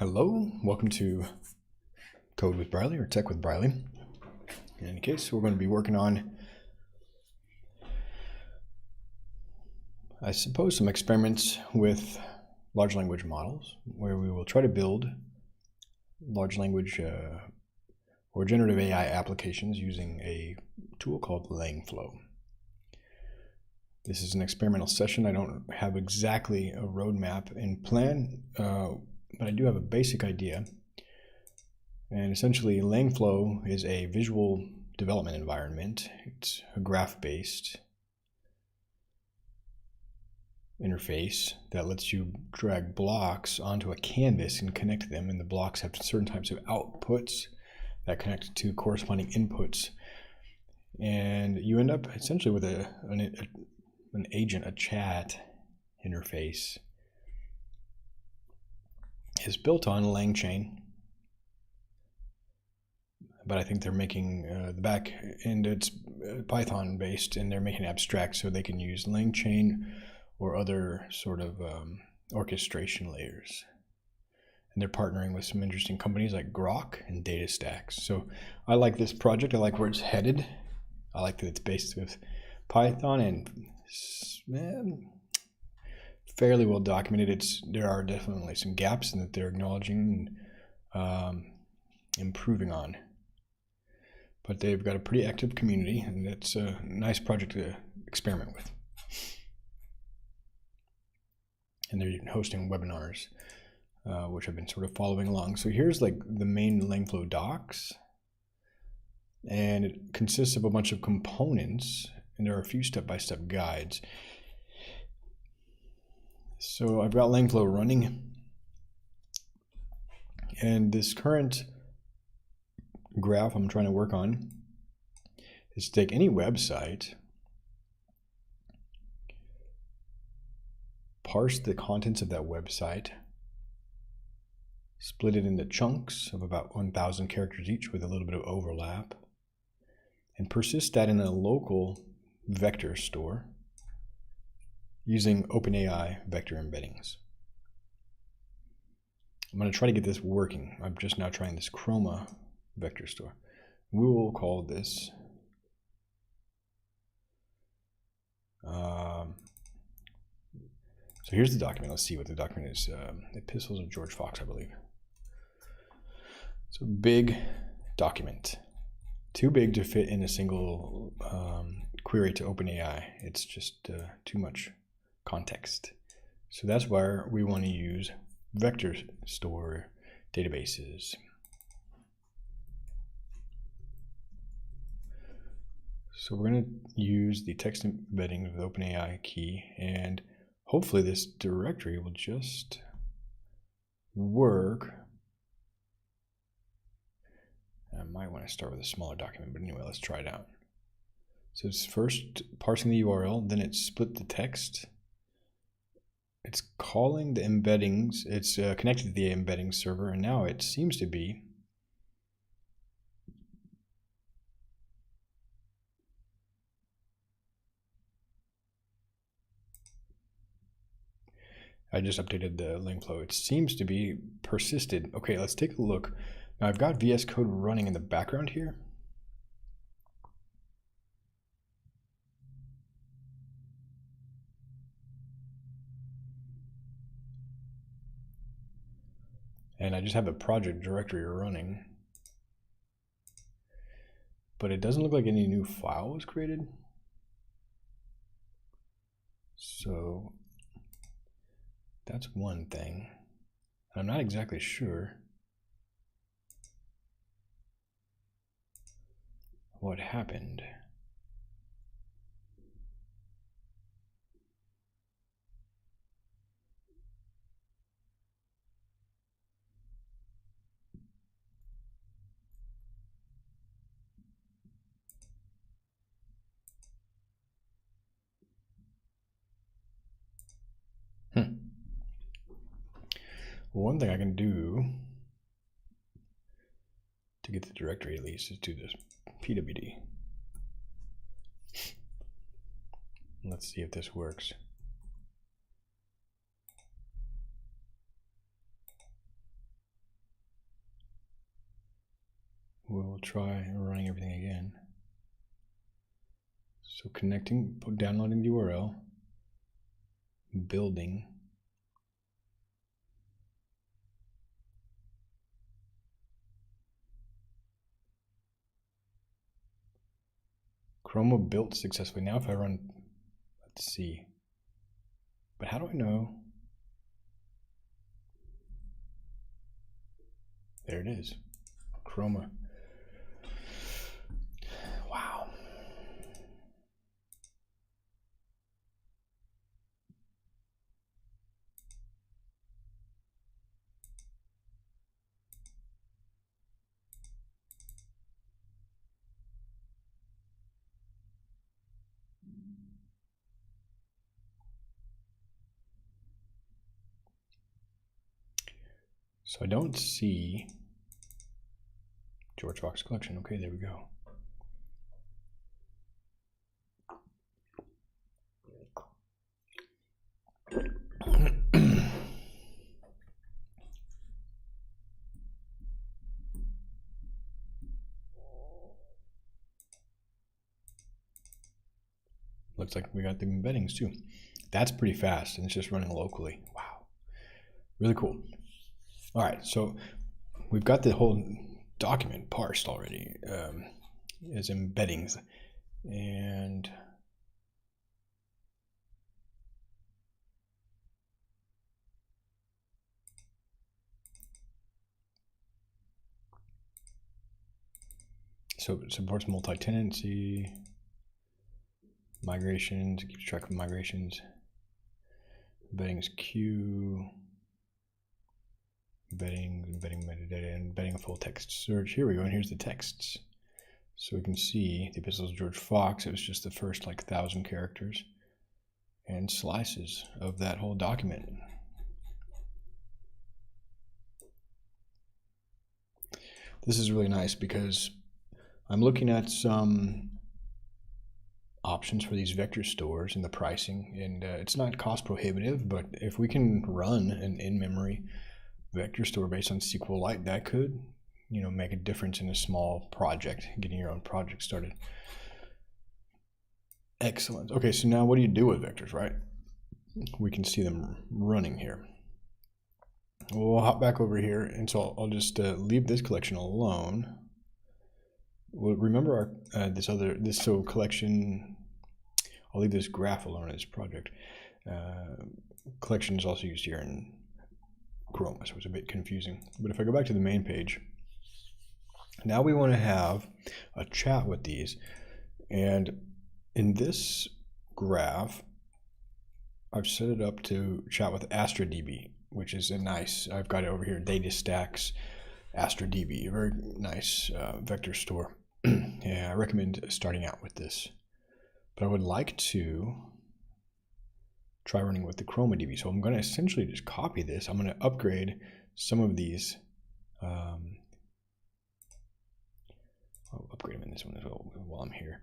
Hello, welcome to Code with Briley or Tech with Briley. In any case, we're going to be working on, I suppose, some experiments with large language models where we will try to build large language or generative AI applications using a tool called Langflow. This is an experimental session. I don't have exactly a roadmap in plan, but I do have a basic idea. And essentially, Langflow is a visual development environment. It's a graph-based interface that lets you drag blocks onto a canvas and connect them, and the blocks have certain types of outputs that connect to corresponding inputs. And you end up essentially with an agent, a chat interface. It's built on LangChain, but I think they're making the back end, it's Python based, and they're making it abstract so they can use LangChain or other sort of orchestration layers. And they're partnering with some interesting companies like Grok and DataStax. So I like this project. I like where it's headed. I like that it's based with Python and fairly well documented. There are definitely some gaps in that they're acknowledging and improving on. But they've got a pretty active community, and it's a nice project to experiment with. And they're hosting webinars, which I've been sort of following along. So here's like the main Langflow docs, and it consists of a bunch of components, and there are a few step-by-step guides. So I've got Langflow running, and this current graph I'm trying to work on is to take any website, parse the contents of that website, split it into chunks of about 1,000 characters each with a little bit of overlap, and persist that in a local vector store using OpenAI vector embeddings. I'm going to try to get this working. I'm just now trying this Chroma vector store. We will call this so here's the document. Let's see what the document is. Epistles of George Fox, I believe. It's a big document. Too big to fit in a single query to OpenAI. It's just too much context. So that's why we want to use vector store databases. So we're going to use the text embedding of the OpenAI key, and hopefully this directory will just work. I might want to start with a smaller document, but anyway, let's try it out. So it's first parsing the URL, then it's split the text. It's calling the embeddings, it's connected to the embedding server, and now it seems to be I just updated the Langflow. It seems to be persisted. Okay, let's take a look. Now I've got VS Code running in the background here. And I just have the project directory running. But it doesn't look like any new file was created. So that's one thing. I'm not exactly sure what happened. One thing I can do to get the directory at least is do this pwd. Let's see if this works. we'll try running everything again. So connecting, downloading the URL, building. Chroma built successfully. Now if I run, let's see. But how do I know? There it is. Chroma. Wow. So I don't see George Fox collection. Okay, there we go. Looks like we got the embeddings too. That's pretty fast, and it's just running locally. Wow, really cool. All right, so we've got the whole document parsed already as embeddings, and so it supports multi-tenancy, migrations, keeps track of migrations, embeddings queue, embedding metadata, and embedding a full text search. Here we go, and here's the texts. So we can see the epistles of George Fox. It was just the first like 1,000 characters, and slices of that whole document. This is really nice because I'm looking at some options for these vector stores and the pricing, and it's not cost prohibitive, but if we can run an in-memory vector store based on SQLite, that could, you know, make a difference in a small project, getting your own project started. Excellent. Okay, so now what do you do with vectors, right? We can see them running here. We'll hop back over here, and so I'll just leave this collection alone. Well, remember our so collection. I'll leave this graph alone in this project. Collection is also used here in Chroma, so it's a bit confusing. But if I go back to the main page, now we want to have a chat with these, and in this graph, I've set it up to chat with AstraDB, which is a nice. I've got it over here. DataStax AstraDB, a very nice vector store. Yeah, I recommend starting out with this, but I would like to try running with the ChromaDB. So I'm going to essentially just copy this. I'm going to upgrade some of these. I'll upgrade them in this one as well while I'm here.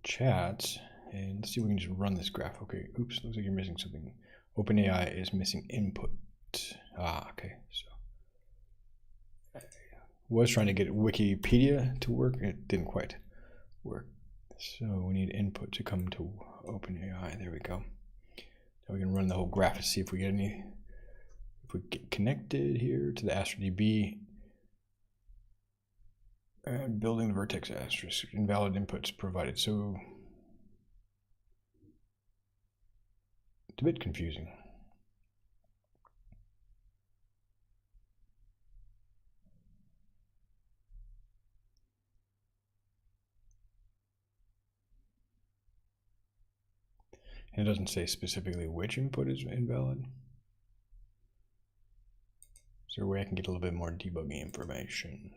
Chats, and let's see if we can just run this graph. Okay, oops, looks like you're missing something. OpenAI is missing input. Okay, so was trying to get Wikipedia to work. It didn't quite work. So we need input to come to OpenAI. There we go. Now we can run the whole graph to see if we get any. If we get connected here to the AstraDB, and building the vertex asterisk, invalid inputs provided. So it's a bit confusing. And it doesn't say specifically which input is invalid. Is there a way I can get a little bit more debugging information?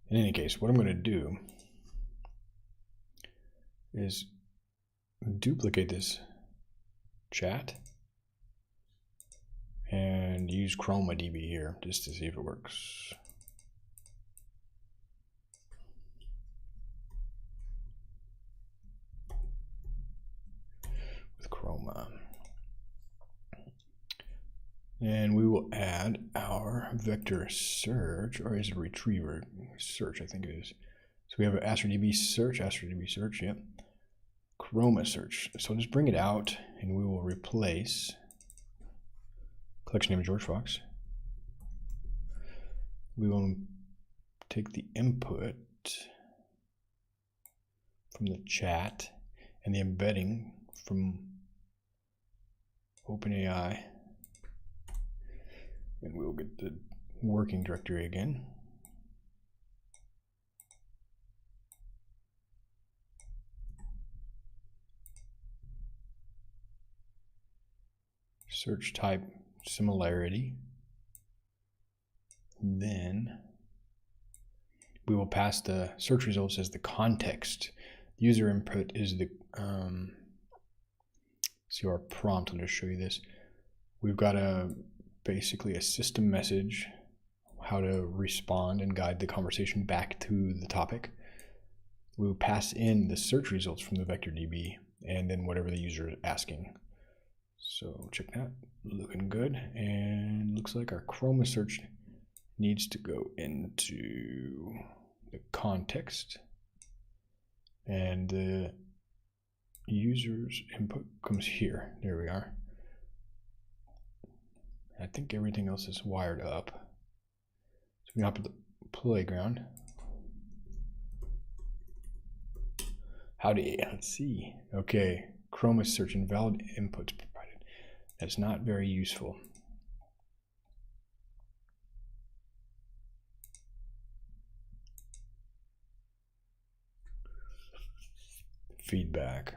In any case, what I'm going to do is duplicate this chat and use ChromaDB here just to see if it works. With Chroma. And we will add our vector search, or is it retriever search? I think it is. So we have an AstroDB search, yep. Chroma search. So I'll just bring it out and we will replace collection name of George Fox. We will take the input from the chat and the embedding from OpenAI, and we'll get the working directory again. Search type similarity. Then we will pass the search results as the context. User input is the see our prompt. I'll just show you this. We've got basically a system message, how to respond and guide the conversation back to the topic. We'll pass in the search results from the vector DB and then whatever the user is asking. So check that, looking good. And looks like our Chroma search needs to go into the context, and the user's input comes here. There we are. I think everything else is wired up. So we hop to the playground. Let's see. Okay, Chroma search invalid inputs provided. That's not very useful. Feedback.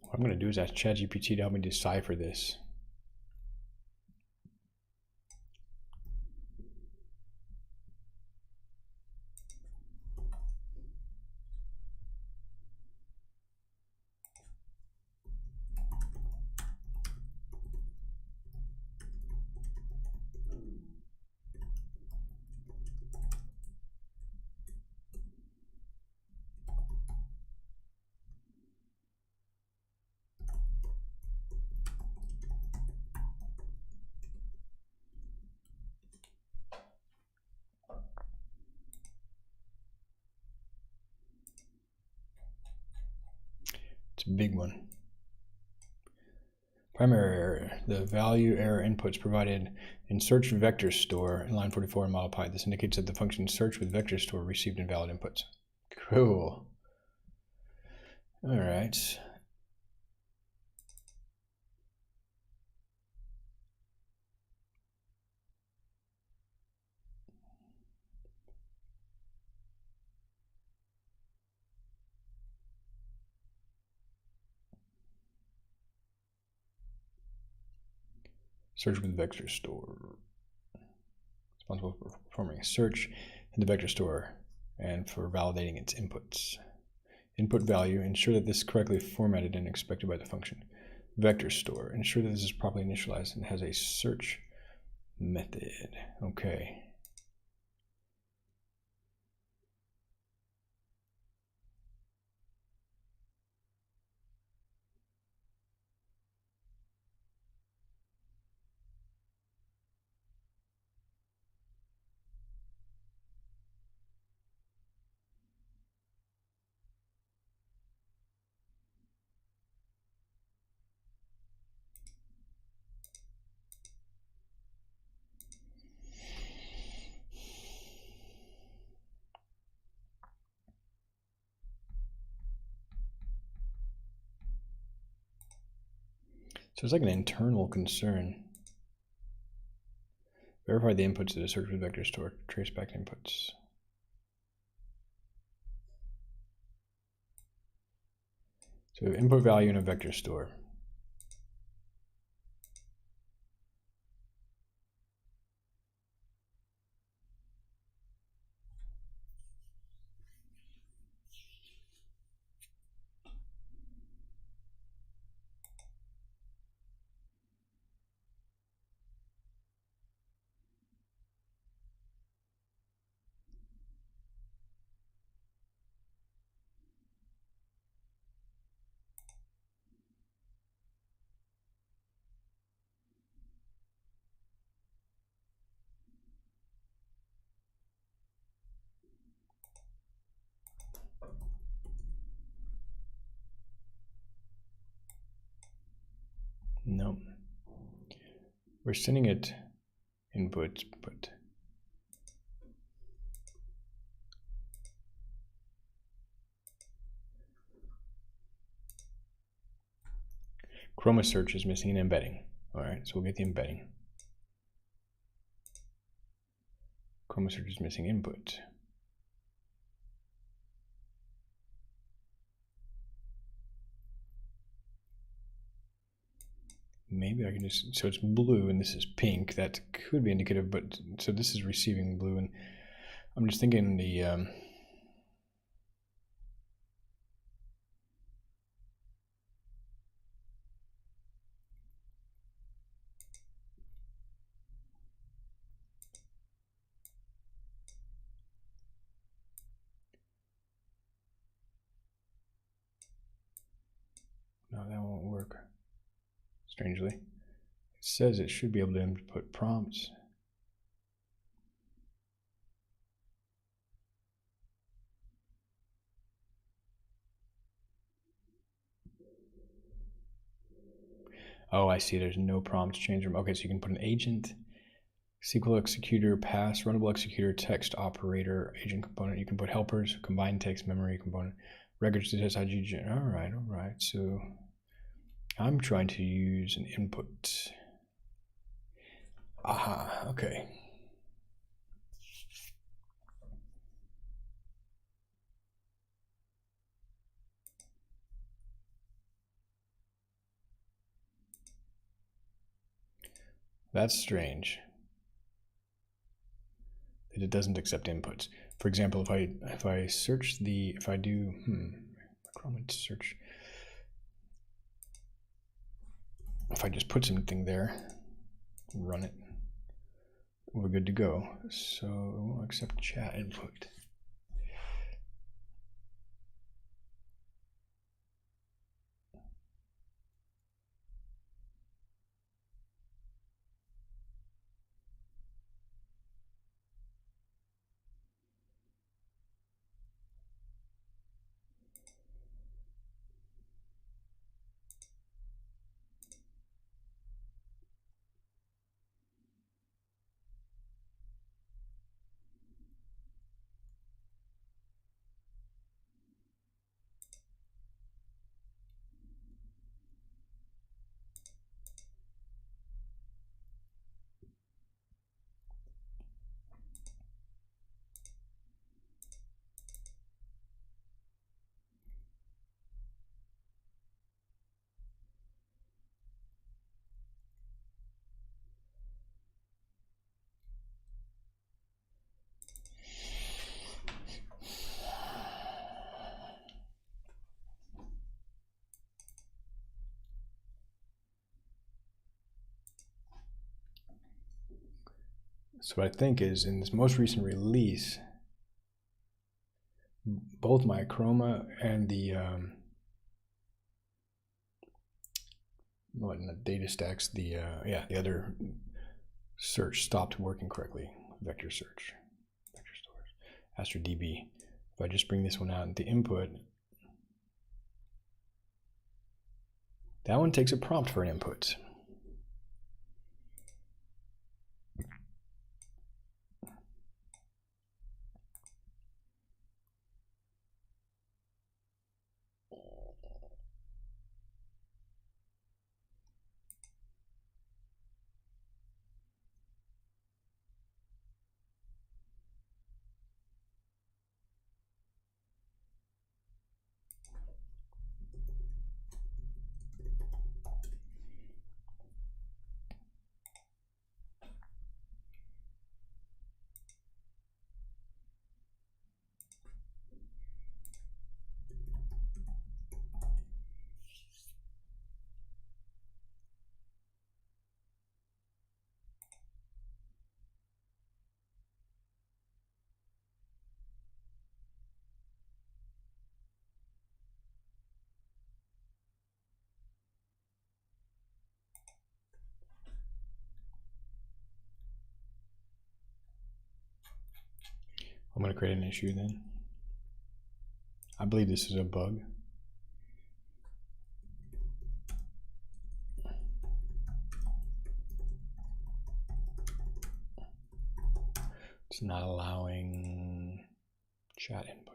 What I'm going to do is ask ChatGPT to help me decipher this. It's a big one. Primary error. The value error inputs provided in search vector store in line 44 in model pi. This indicates that the function search with vector store received invalid inputs. Cool. All right. Search with vector store. Responsible for performing a search in the vector store and for validating its inputs. Input value, ensure that this is correctly formatted and expected by the function. Vector store, ensure that this is properly initialized and has a search method. Okay. So it's like an internal concern. Verify the inputs to the search with vector store. Trace back inputs. So input value in a vector store. No. We're sending it input, but Chroma search is missing an embedding. All right, so we'll get the embedding. Chroma search is missing input. Maybe I can just, so it's blue and this is pink. That could be indicative, but so this is receiving blue, and I'm just thinking the no, that won't work. Strangely, it says it should be able to input prompts. Oh, I see. There's no prompt change room. Okay, so you can put an agent, SQL executor, pass, runnable executor, text operator, agent component. You can put helpers, combined text, memory component, records to test IgG. All right. So I'm trying to use an input. Aha, okay. That's strange. That it doesn't accept inputs. For example, if I search the, if I do Chrome search, if I just put something there, run it, we're good to go. So it won't accept chat input. So what I think is in this most recent release, both my chroma and the data stacks, the other search stopped working correctly. Vector search, vector storage, AstroDB. If I just bring this one out into input, that one takes a prompt for an input. I'm going to create an issue then. I believe this is a bug. It's not allowing chat input.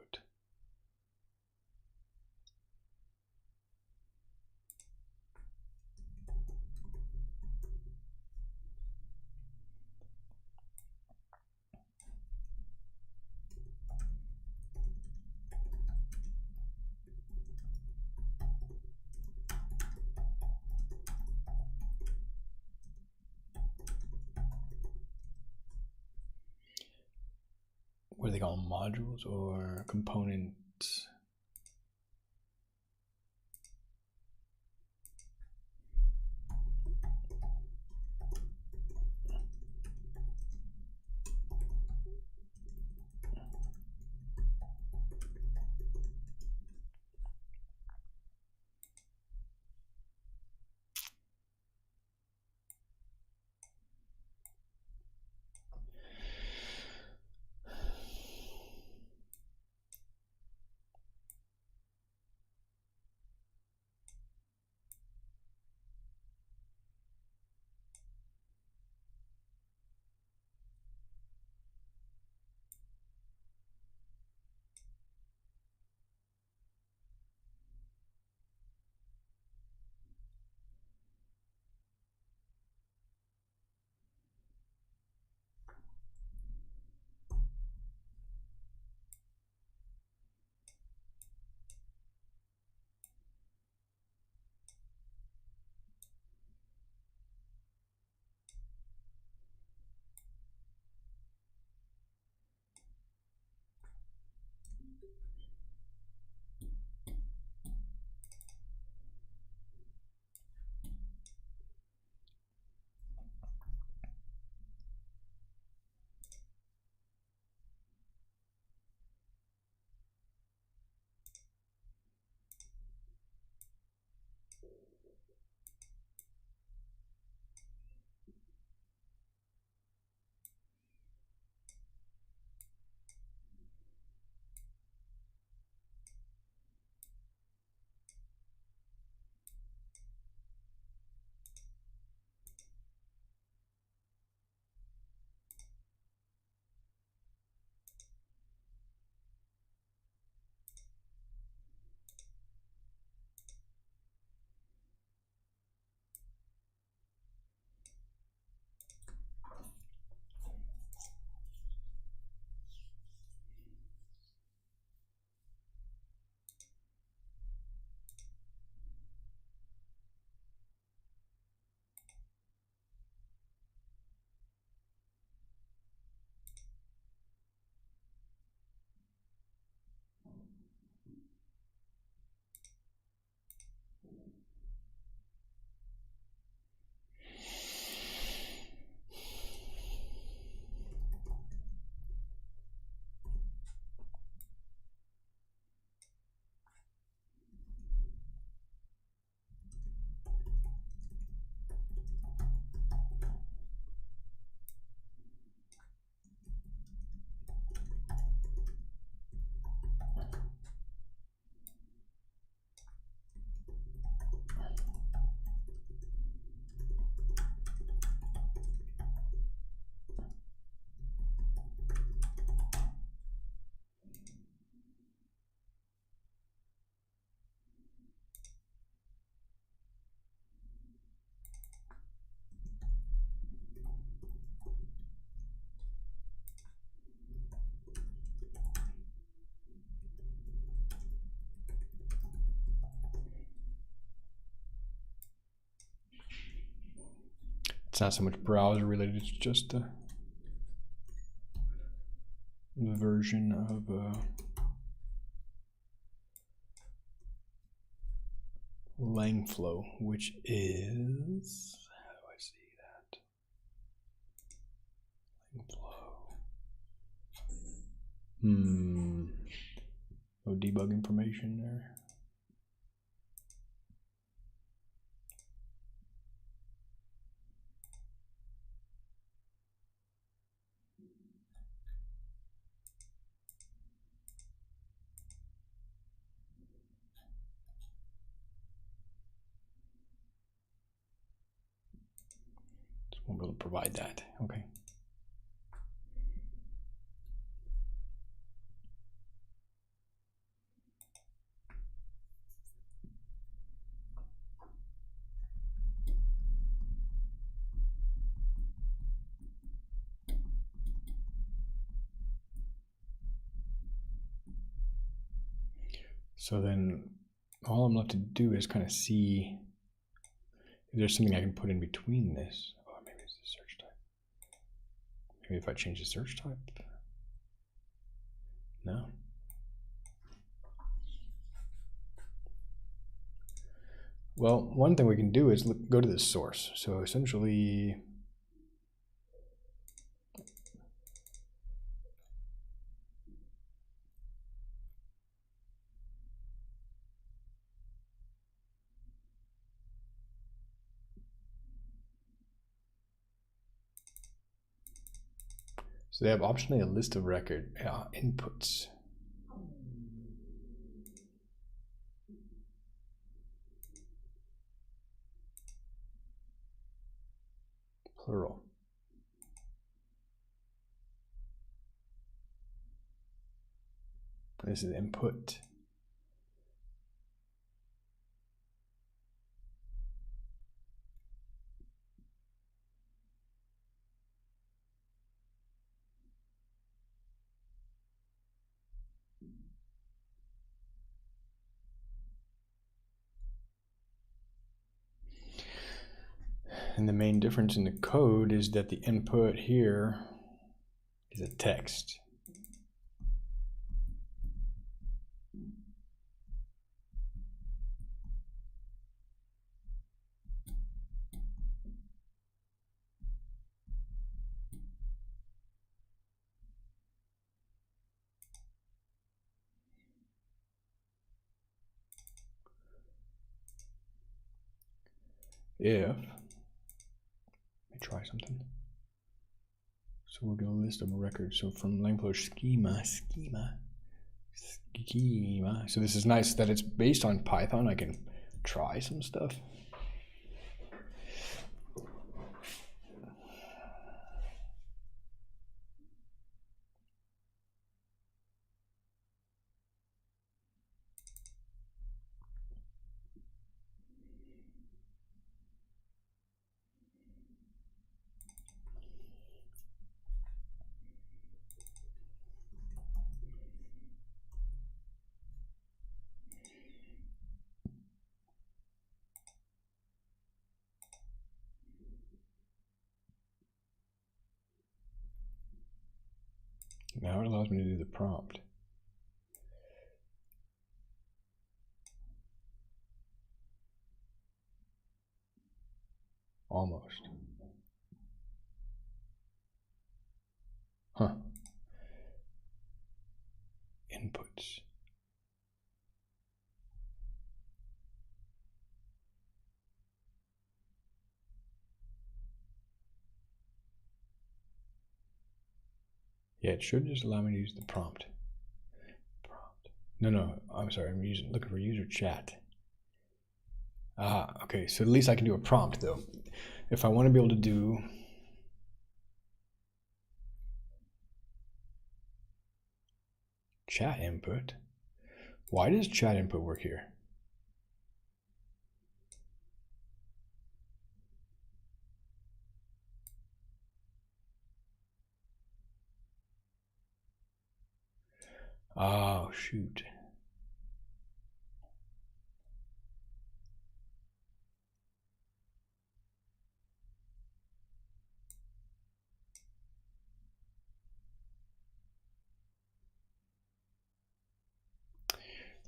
What do they call them? Modules or components? It's not so much browser related, it's just the version of Langflow, which is, how do I see that? Langflow. No debug information there. Won't be able to provide that. Okay. So then all I'm left to do is kind of see if there's something I can put in between this. Oh, maybe it's the search type. Maybe if I change the search type. No. Well, one thing we can do is go to the source. So essentially, so they have optionally a list of record inputs. Plural. This is input. And the main difference in the code is that the input here is a text. If, let me try something. So we'll get a list of records. So from Langflow schema. So this is nice that it's based on Python. I can try some stuff. Now it allows me to do the prompt. Almost. Huh. Inputs. Yeah, it should just allow me to use the prompt. No, I'm sorry, I'm looking for user chat. Okay, so at least I can do a prompt though. If I want to be able to do chat input, why does chat input work here? Oh, shoot.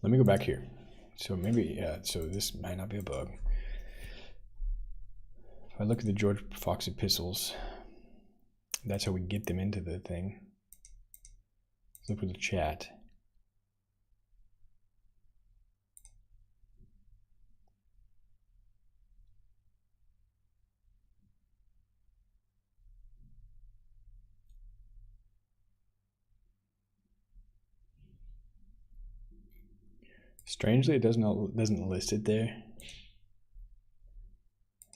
Let me go back here. So maybe, yeah, so this might not be a bug. If I look at the George Fox epistles, that's how we get them into the thing. Look for the chat. Strangely, it doesn't list it there,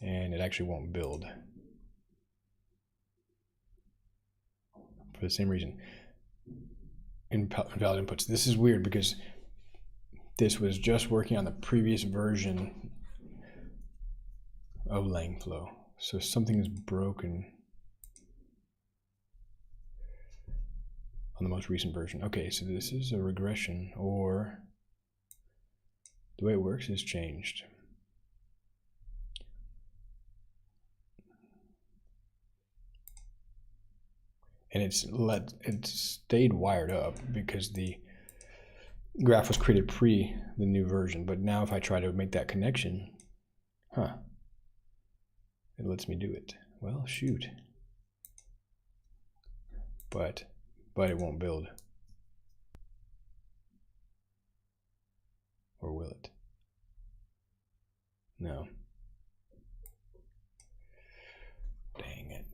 and it actually won't build for the same reason. Invalid inputs. This is weird because this was just working on the previous version of Langflow, so something is broken on the most recent version. Okay, so this is a regression, or the way it works has changed. And it stayed wired up because the graph was created pre the new version. But now if I try to make that connection, it lets me do it. Well, shoot. But it won't build. Or will it? No. Dang it.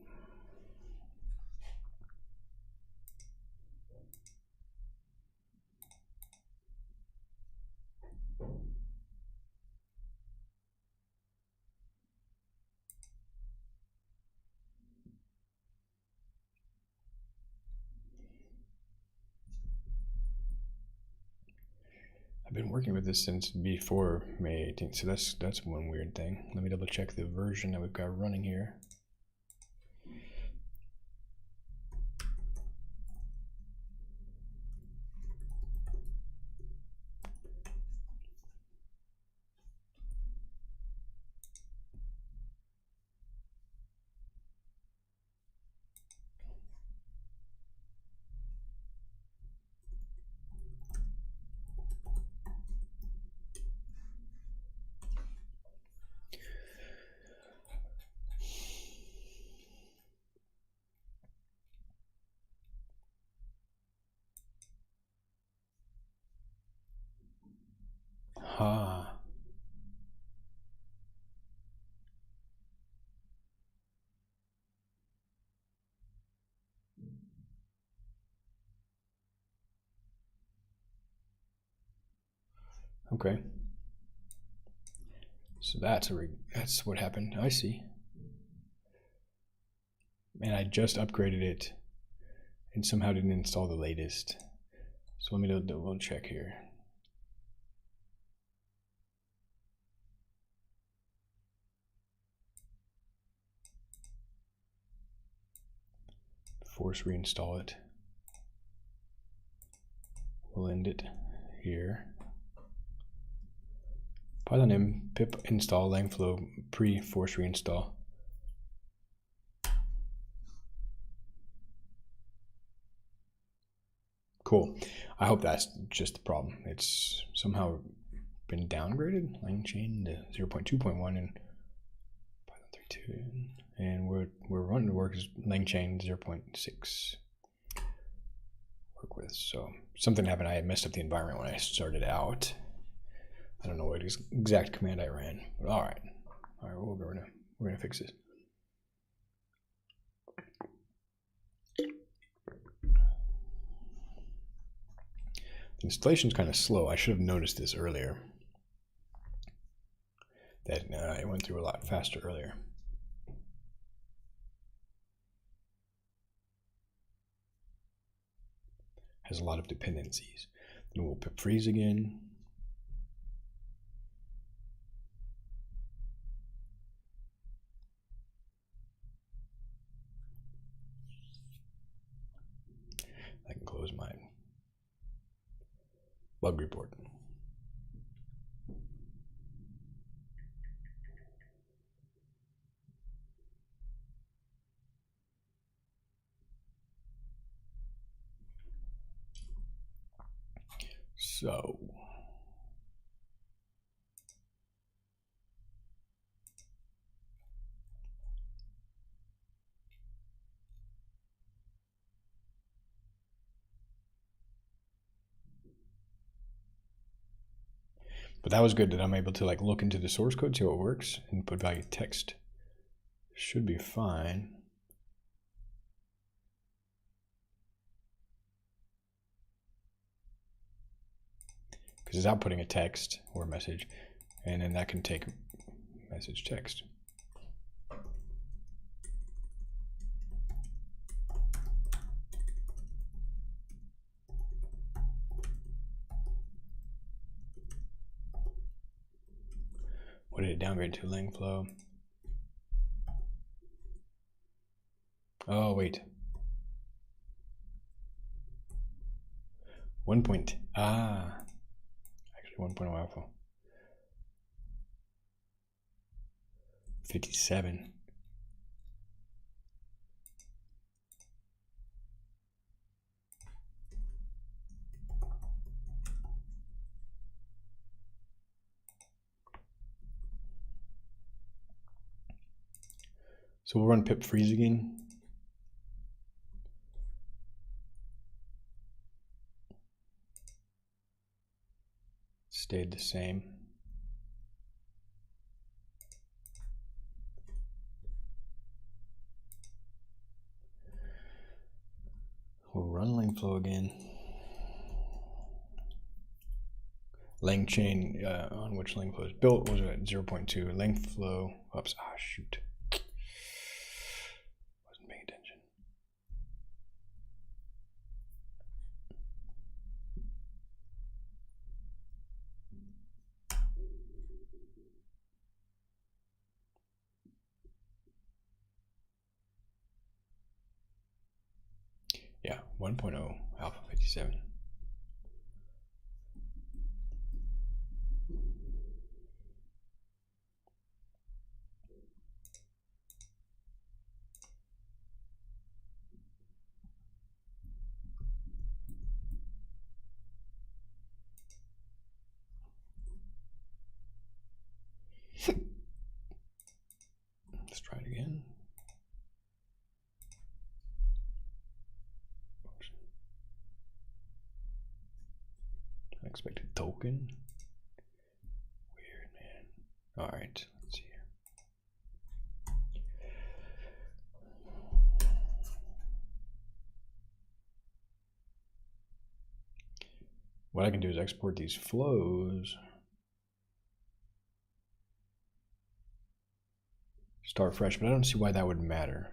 I've been working with this since before May 18th, so that's one weird thing. Let me double check the version that we've got running here. Okay. So that's what happened. I see. And I just upgraded it and somehow didn't install the latest. So let me double check here. Force reinstall it. We'll end it here. Python m pip install Langflow pre force reinstall. Cool. I hope that's just the problem. It's somehow been downgraded, LangChain to 0.2.1 and Python 3.2, and we're running to work as LangChain 0.6 work with. So something happened. I had messed up the environment when I started out. I don't know what exact command I ran, but all right, we're gonna fix this. The installation's kind of slow. I should have noticed this earlier. That it went through a lot faster earlier. Has a lot of dependencies. Then we'll pip freeze again. I can close my bug report. So But that was good that I'm able to like look into the source code, see how it works, input value text. Should be fine. Because it's outputting a text or a message, and then that can take message text. What did it downgrade to? Langflow. Oh, wait. 1 point. Actually 1.0 alpha. 57. So we'll run pip freeze again. Stayed the same. We'll run Langflow again. Langchain, on which Langflow is built, was at 0.2. Langflow, oops, shoot. Wasn't paying attention. Yeah, 1.0 alpha 57. Let's try it again. Unexpected token. Weird, man. All right, let's see here. What I can do is export these flows. Start fresh, but I don't see why that would matter.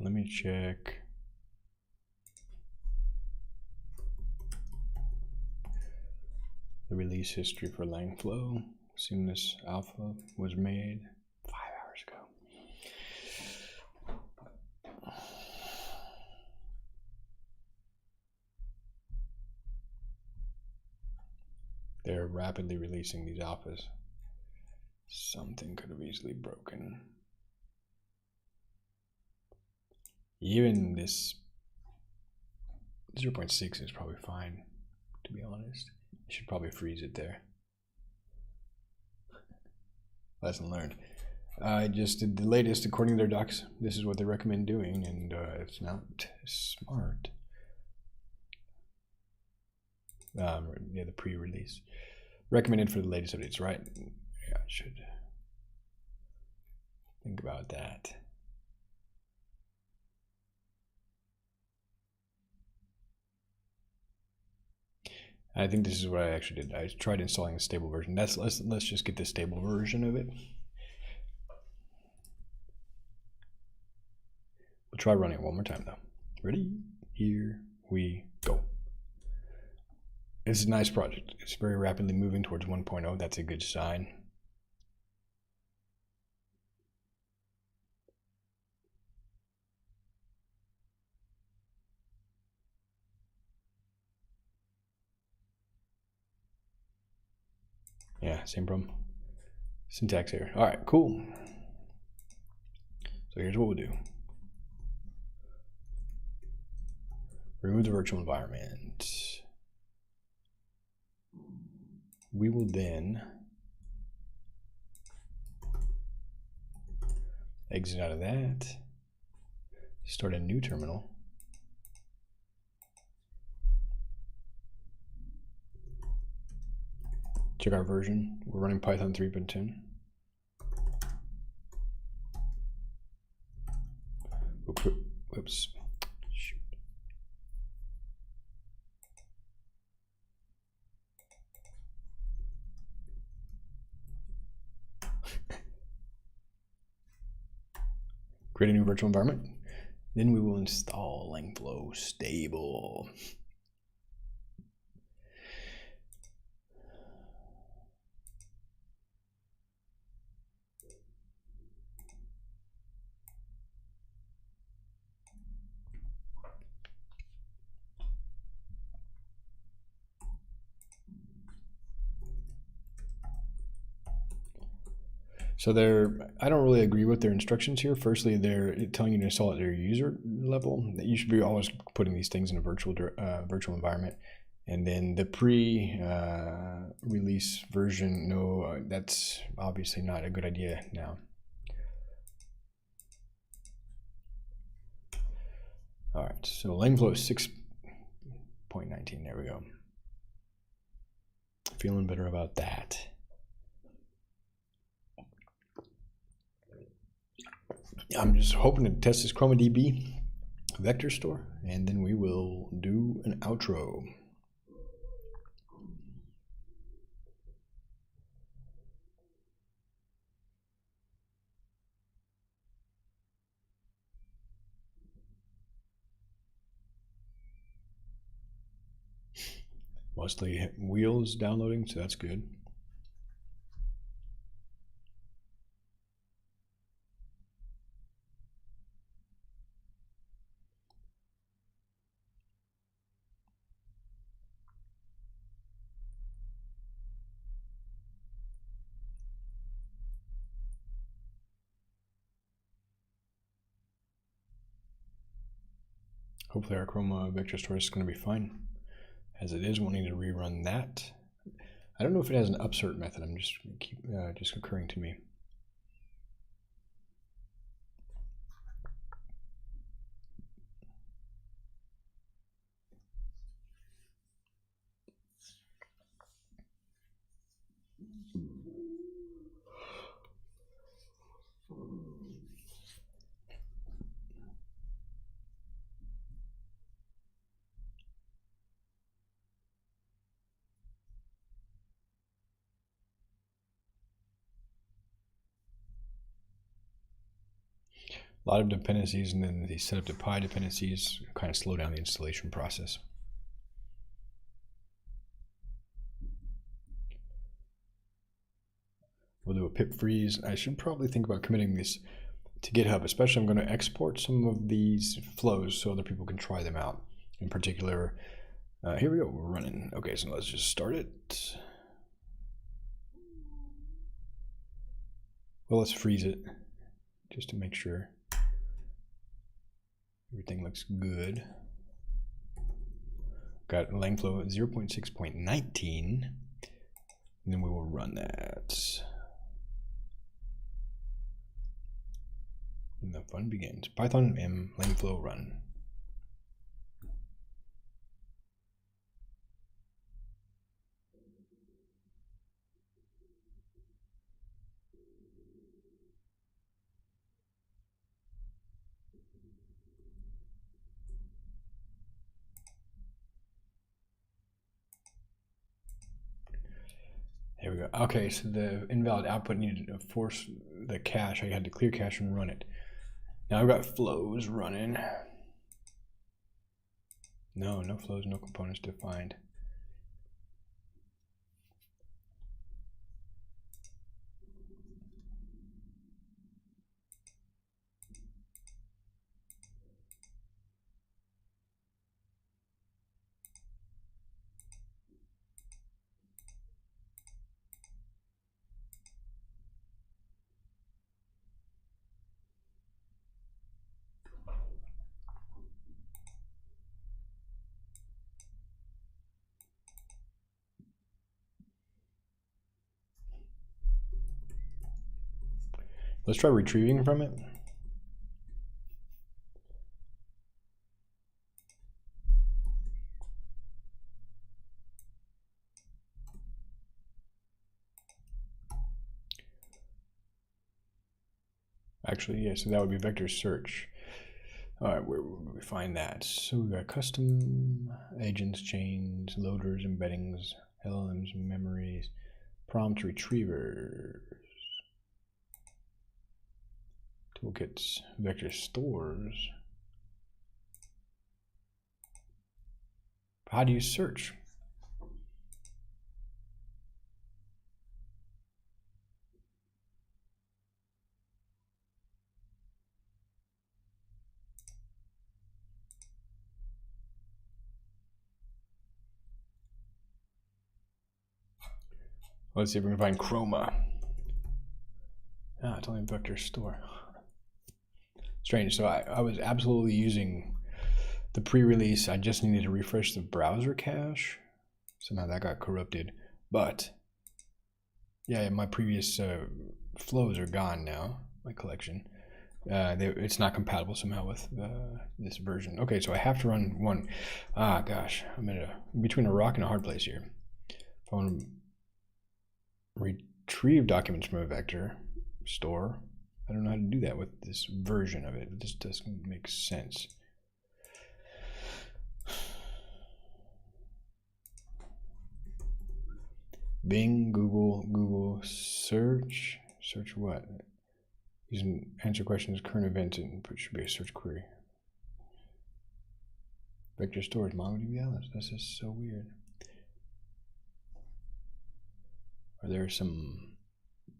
Let me check. The release history for Langflow. Assume this alpha was made 5 hours ago. They're rapidly releasing these alphas. Something could have easily broken. Even this 0.6 is probably fine, to be honest. You should probably freeze it there. Lesson learned. I just did the latest according to their docs. This is what they recommend doing, and it's not smart. Yeah, the pre-release. Recommended for the latest updates, right? Yeah, I should think about that. I think this is what I actually did. I tried installing a stable version. Let's just get the stable version of it. We'll try running it one more time though. Ready? Here we go. It's a nice project. It's very rapidly moving towards 1.0. That's a good sign. Yeah, same problem. Syntax error. All right, cool. So here's what we'll do. Remove the virtual environment. We will then exit out of that, start a new terminal. Check our version. We're running Python 3.10. Whoops. Shoot. Create a new virtual environment. Then we will install Langflow stable. So I don't really agree with their instructions here. Firstly, they're telling you to install at their user level. That you should be always putting these things in a virtual environment. And then the pre-release version, no, that's obviously not a good idea now. All right, so Langflow 6.19, there we go. Feeling better about that. I'm just hoping to test this ChromaDB vector store, and then we will do an outro. Mostly wheels downloading, so that's good. Hopefully our Chroma vector store is going to be fine. As it is, we'll need to rerun that. I don't know if it has an upsert method. I'm just just occurring to me. A lot of dependencies, and then the setup to Pi dependencies kind of slow down the installation process. We'll do a pip freeze. I should probably think about committing this to GitHub, especially I'm going to export some of these flows so other people can try them out. In particular, here we go, we're running. Okay, so let's just start it. Well, let's freeze it just to make sure everything looks good. Got Langflow at 0.6.19, and then we will run that. And the fun begins. Python m Langflow run. There we go. Okay, so the invalid output needed to force the cache. I had to clear cache and run it. Now I've got flows running. No flows, no components defined. Let's try retrieving from it. Actually, yeah, so that would be vector search. All right, where would we find that? So we got custom agents, chains, loaders, embeddings, LLMs, memories, prompt retrievers, toolkits, vector stores. How do you search? Let's see if we can find chroma. Ah, it's only vector store. Strange. So I was absolutely using the pre-release. I just needed to refresh the browser cache. Somehow that got corrupted. But yeah, my previous flows are gone now. My collection. It's not compatible somehow with this version. Okay, so I have to run one. Ah, gosh, I'm between a rock and a hard place here. If I want to retrieve documents from a vector store, I don't know how to do that with this version of it. It just doesn't make sense. Bing, Google search. Search what? Using answer questions, current events, and it should be a search query. Vector storage, MongoDB. This is so weird. Are there some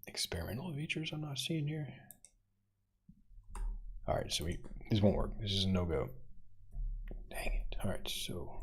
experimental features I'm not seeing here? All right, so this won't work. This is a no-go. Dang it. All right, so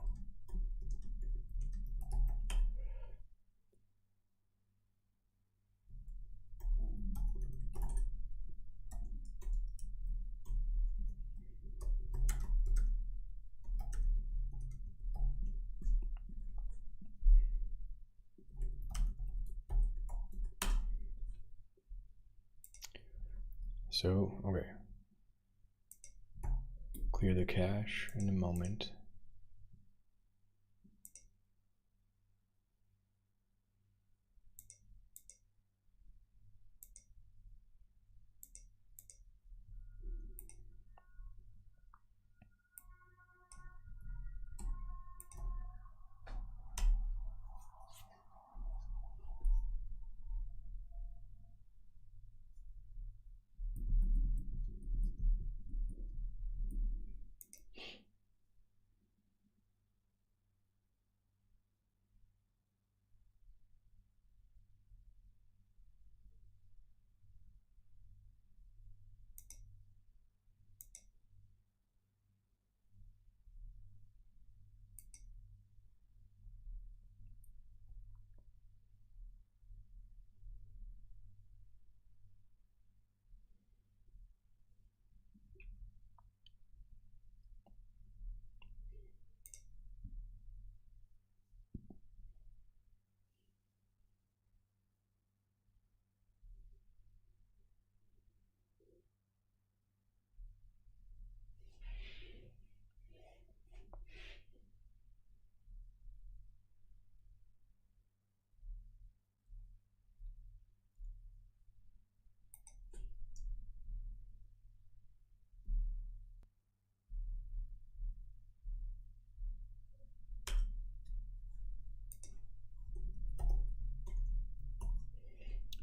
okay. Clear the cache in a moment.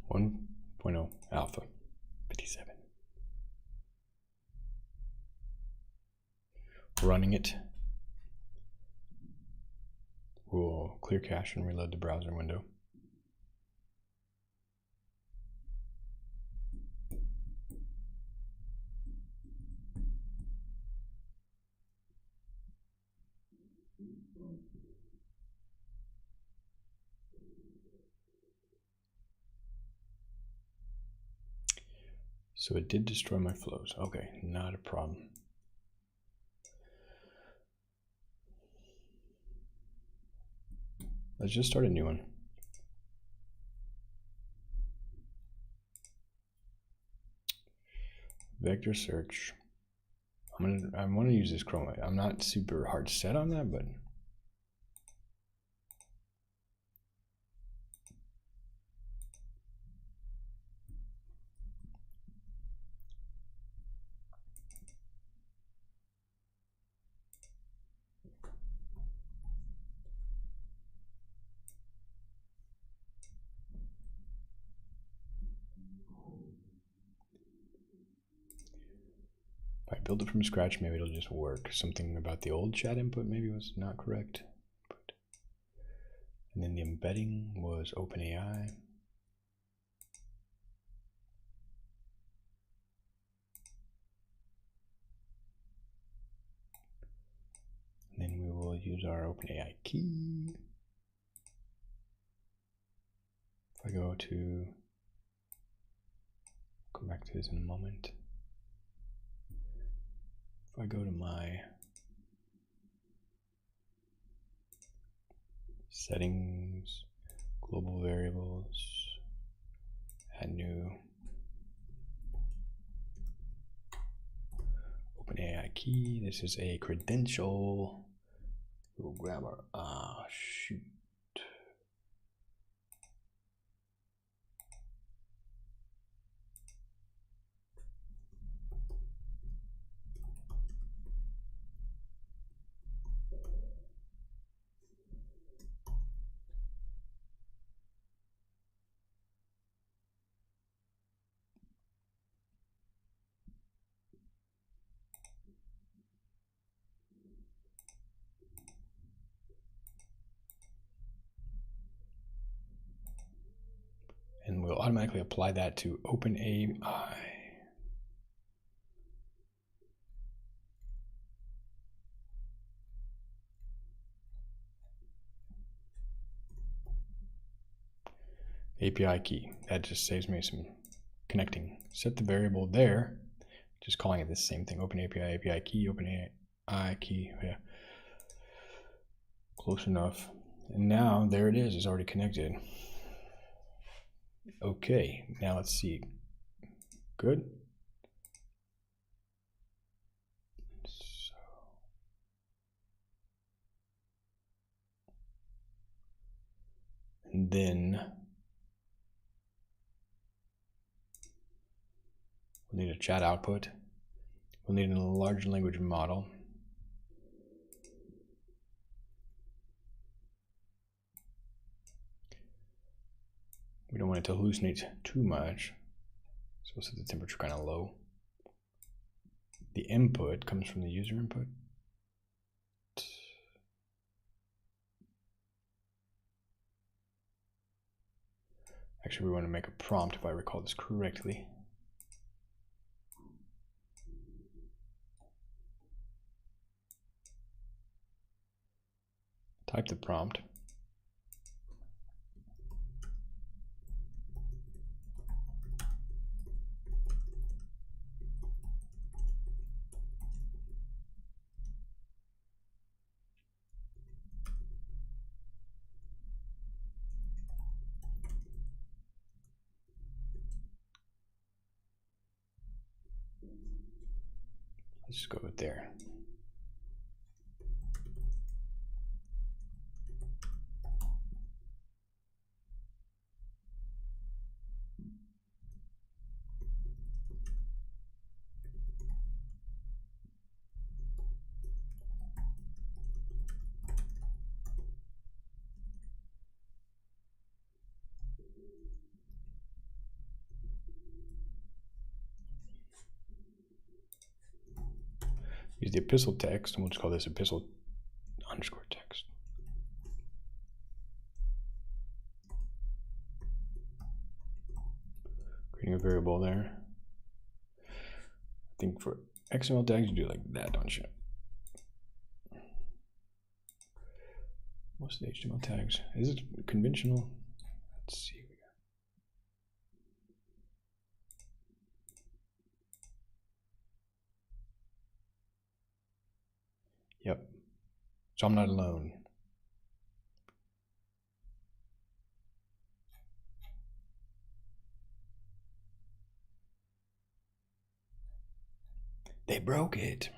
One point oh alpha 57. Running it. We'll clear cache and reload the browser window. So it did destroy my flows. Okay, not a problem. Let's just start a new one. vector search. I want to use this chroma. I'm not super hard set on that, but if I build it from scratch, maybe it'll just work. Something about the old chat input maybe was not correct. And then the embedding was OpenAI. And then we will use our OpenAI key. If I go to, come back to this in a moment. If I go to my settings, global variables, add new OpenAI key. This is a credential. We'll grab our, shoot. And we'll automatically apply that to OpenAI. API key. That just saves me some connecting. Set the variable there, just calling it the same thing. OpenAPI, API key, OpenAI key. Yeah. Close enough. And now there it is. It's already connected. Okay, now let's see. Good. So, and then we'll need a chat output. We'll need a large language model. We don't want it to hallucinate too much, so we'll set the temperature kind of low. The input comes from the user input. Actually, we want to make a prompt if I recall this correctly. Type the prompt. Let's just go with there. Use the epistle text, and we'll just call this epistle underscore text. Creating a variable there. I think for XML tags, you do like that, don't you? What's the HTML tags? Is it conventional? Let's see. Yep. So I'm not alone. They broke it.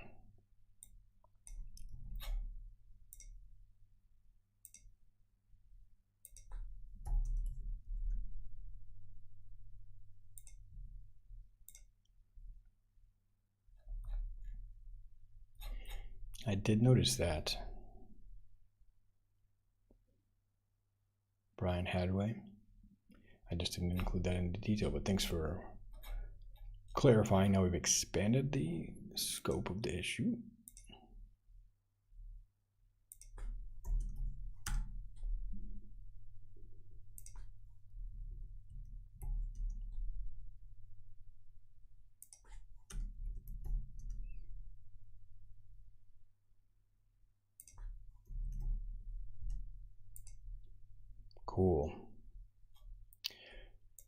I did notice that. Brian Hadway. I just didn't include that in the detail, but thanks for clarifying. Now we've expanded the scope of the issue. Cool.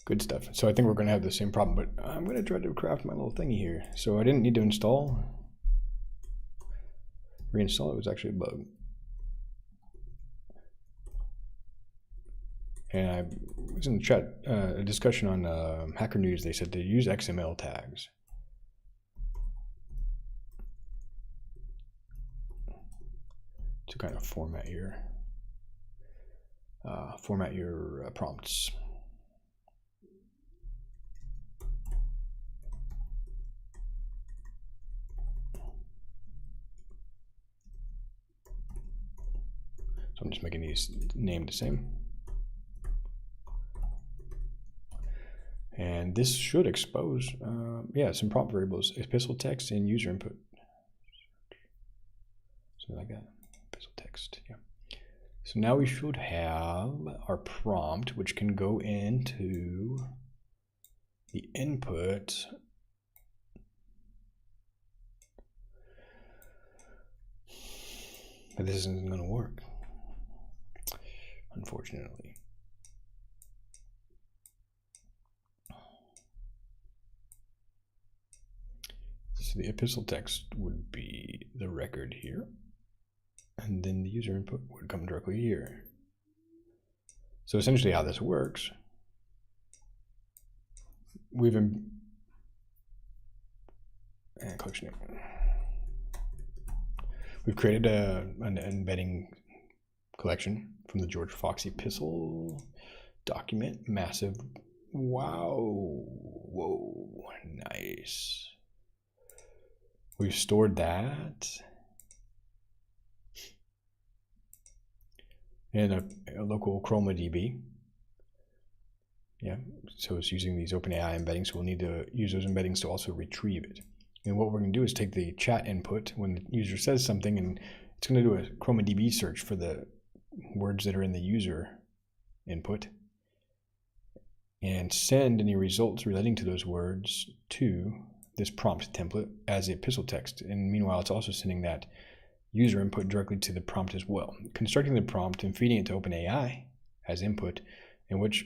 Good stuff. So I think we're going to have the same problem, but I'm going to try to craft my little thingy here. So I didn't need to reinstall it. Was actually a bug. And I was in the chat, a discussion on Hacker News. They said they use XML tags. To kind of format your prompts. So I'm just making these named the same. And this should expose, some prompt variables, epistle text and user input. Something like that, epistle text, yeah. So now we should have our prompt, which can go into the input. But this isn't going to work, unfortunately. So the epistle text would be the record here, and then the user input would come directly here. So essentially how this works, we've created an embedding collection from the George Fox epistle document, massive. Wow, whoa, nice. We've stored that in a local Chroma DB. Yeah, so it's using these OpenAI embeddings, so we'll need to use those embeddings to also retrieve it. And what we're going to do is take the chat input when the user says something, and it's going to do a Chroma DB search for the words that are in the user input and send any results relating to those words to this prompt template as epistle text. And meanwhile, it's also sending that user input directly to the prompt as well, constructing the prompt and feeding it to OpenAI as input, at which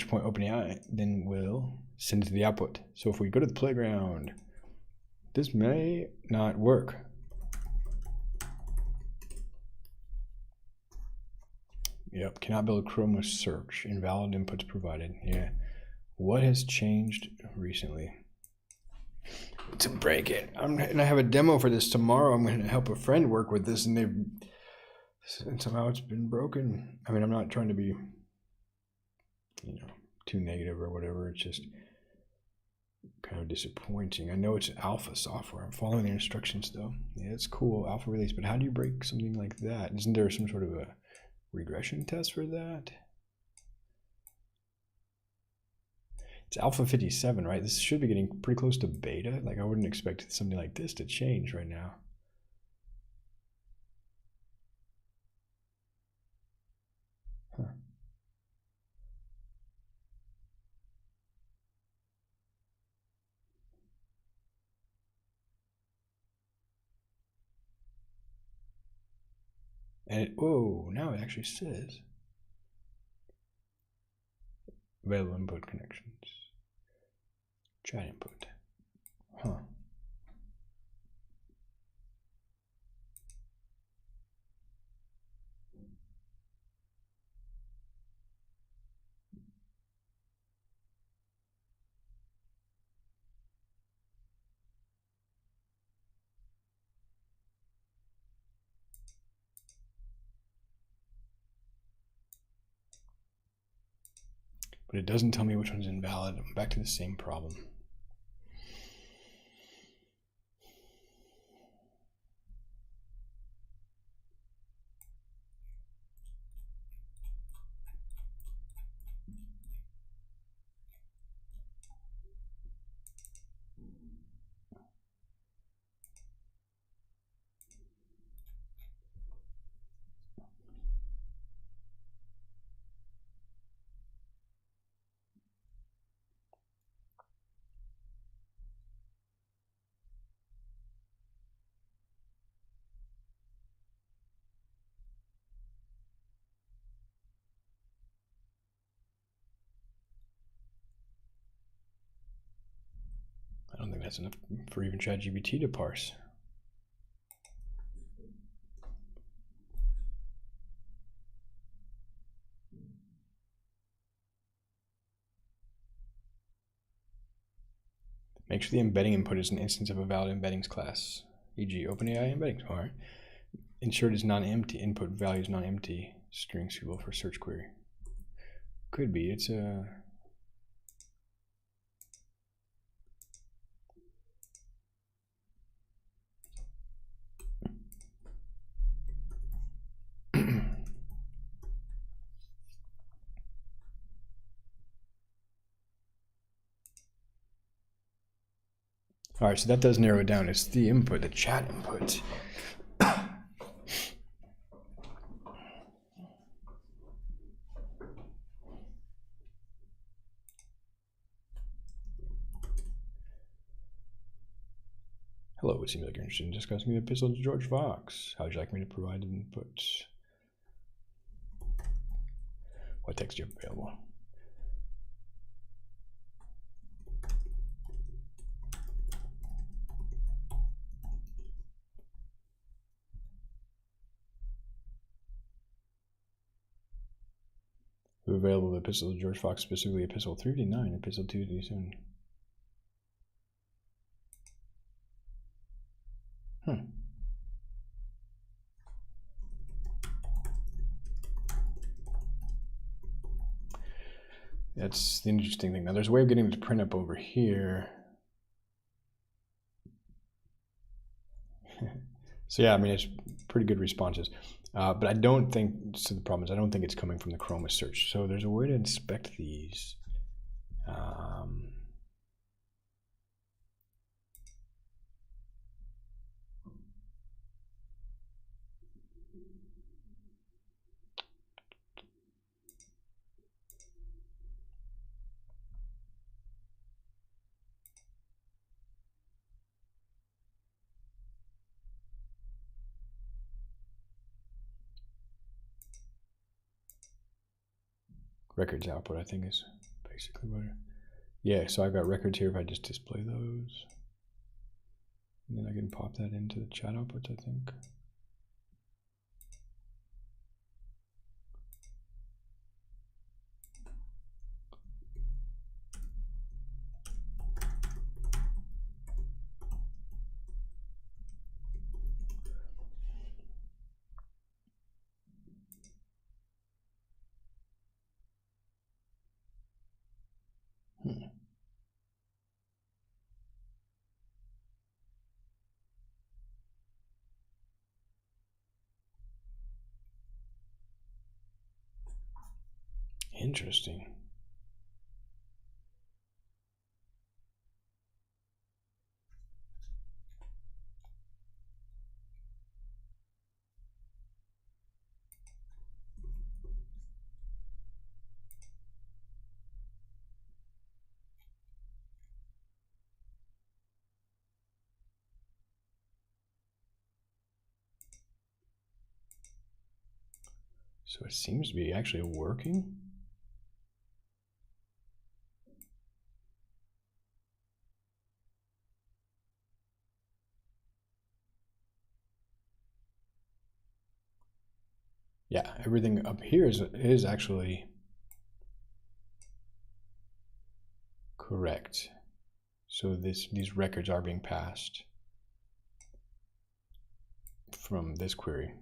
point OpenAI then will send it to the output. So if we go to the playground, this may not work. Yep, cannot build Chroma search, invalid inputs provided. Yeah, what has changed recently to break it? I'm gonna have a demo for this tomorrow. I'm gonna help a friend work with this, and somehow it's been broken. I mean, I'm not trying to be, too negative or whatever. It's just kind of disappointing. I know it's alpha software. I'm following the instructions though. Yeah, it's cool, alpha release, but how do you break something like that? Isn't there some sort of a regression test for that? It's alpha 57, right? This should be getting pretty close to beta. Like, I wouldn't expect something like this to change right now. Huh. And now it actually says available input connections, chat input. Huh. but it doesn't tell me which one's invalid. I'm back to the same problem. I don't think that's enough for even ChatGPT to parse. Make sure the embedding input is an instance of a valid embeddings class, e.g. OpenAI embeddings. All right. Ensure it is non-empty. Input value is non-empty. String suitable for search query. Could be. It's a... All right, so that does narrow it down. It's the input, the chat input. Hello, it seems like you're interested in discussing the epistle to George Fox. How would you like me to provide input? What text do you have available? Available the epistle to George Fox, specifically epistle 39, epistle 287. That's the interesting thing. Now there's a way of getting it to print up over here. So yeah, I mean, it's pretty good responses. But I don't think, so the problem is I don't think it's coming from the Chroma search. So there's a way to inspect these. Records output, I think, is basically what it, yeah, so I've got records here. If I just display those, and then I can pop that into the chat outputs, I think. Interesting. So it seems to be actually working. Yeah, everything up here is actually correct. So these records are being passed from this query.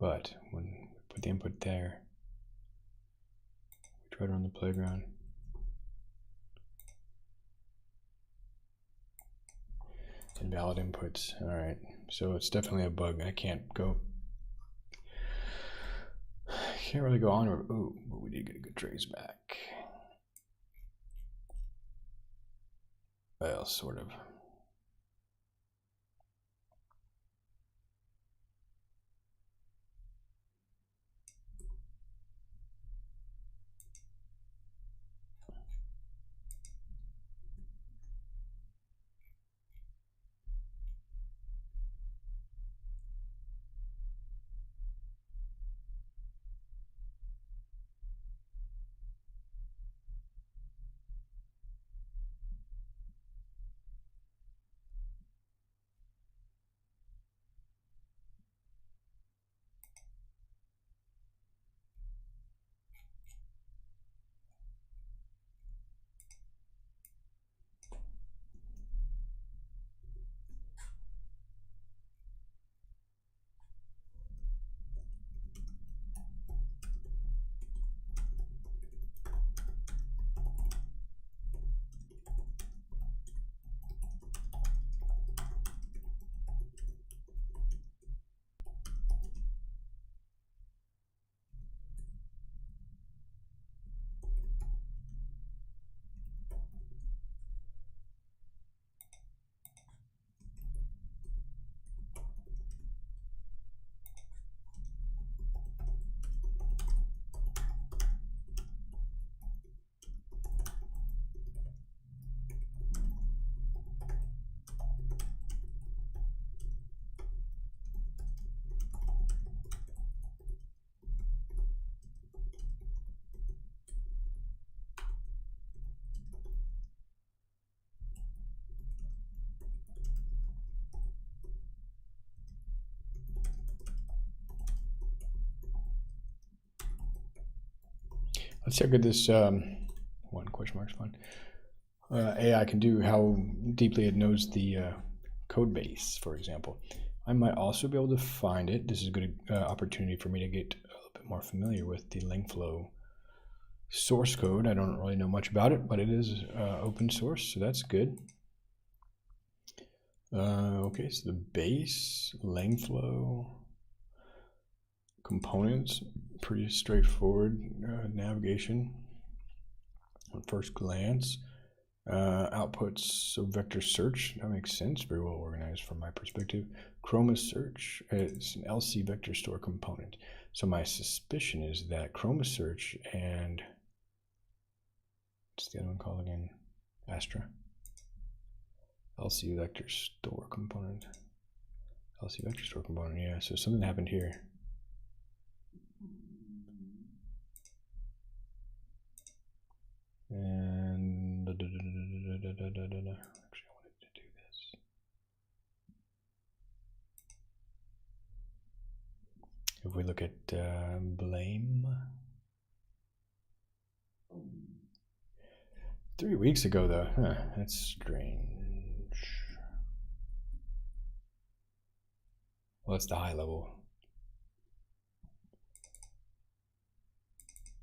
But when we put the input there, we try to run the playground. Invalid inputs. All right, so it's definitely a bug. I can't really go on, or ooh, but we did get a good trace back. Well, sort of. Let's check what this one question mark's fine. AI can do, how deeply it knows the code base, for example. I might also be able to find it. This is a good opportunity for me to get a little bit more familiar with the Langflow source code. I don't really know much about it, but it is open source, so that's good. Okay, so the base, Langflow, components, pretty straightforward navigation at first glance. Outputs, so vector search, that makes sense, very well organized from my perspective. Chroma search, it's an LC vector store component. So my suspicion is that Chroma search and, what's the other one called again? Astra. LC vector store component. LC vector store component, yeah, so something happened here. And actually, I wanted to do this. If we look at blame, 3 weeks ago though, that's strange. Well, it's the high level,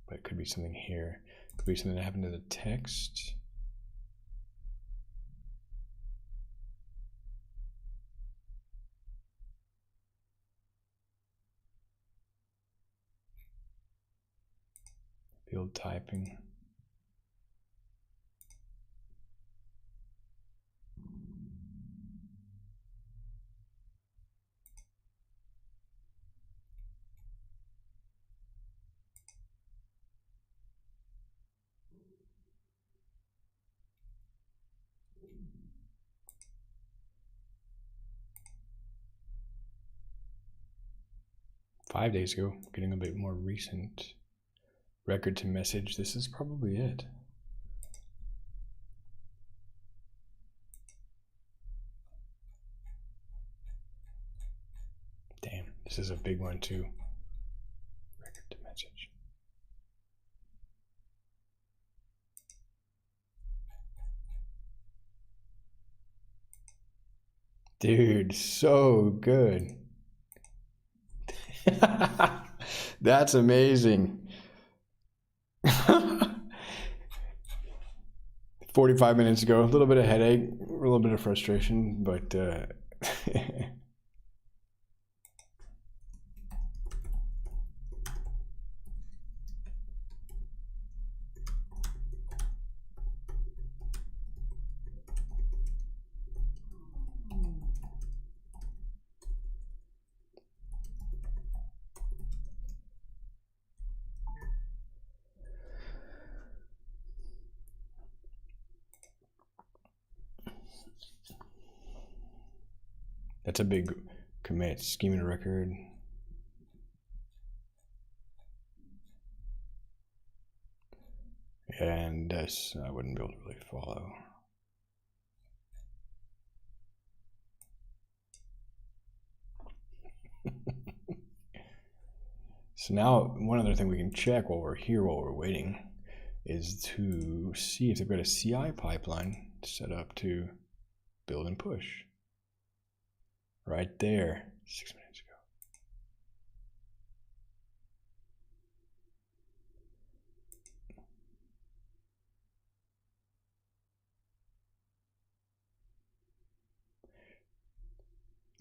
but it could be something here. It could be something that happened to the text. Field typing. Five days ago, getting a bit more recent. Record to message, this is probably it. Damn, this is a big one too. Record to message. Dude, so good. That's amazing. 45 minutes ago, a little bit of headache, a little bit of frustration, but that's a big commit. Schema record. And this I wouldn't be able to really follow. So now one other thing we can check while we're here, while we're waiting, is to see if they've got a CI pipeline set up to build and push. Right there, 6 minutes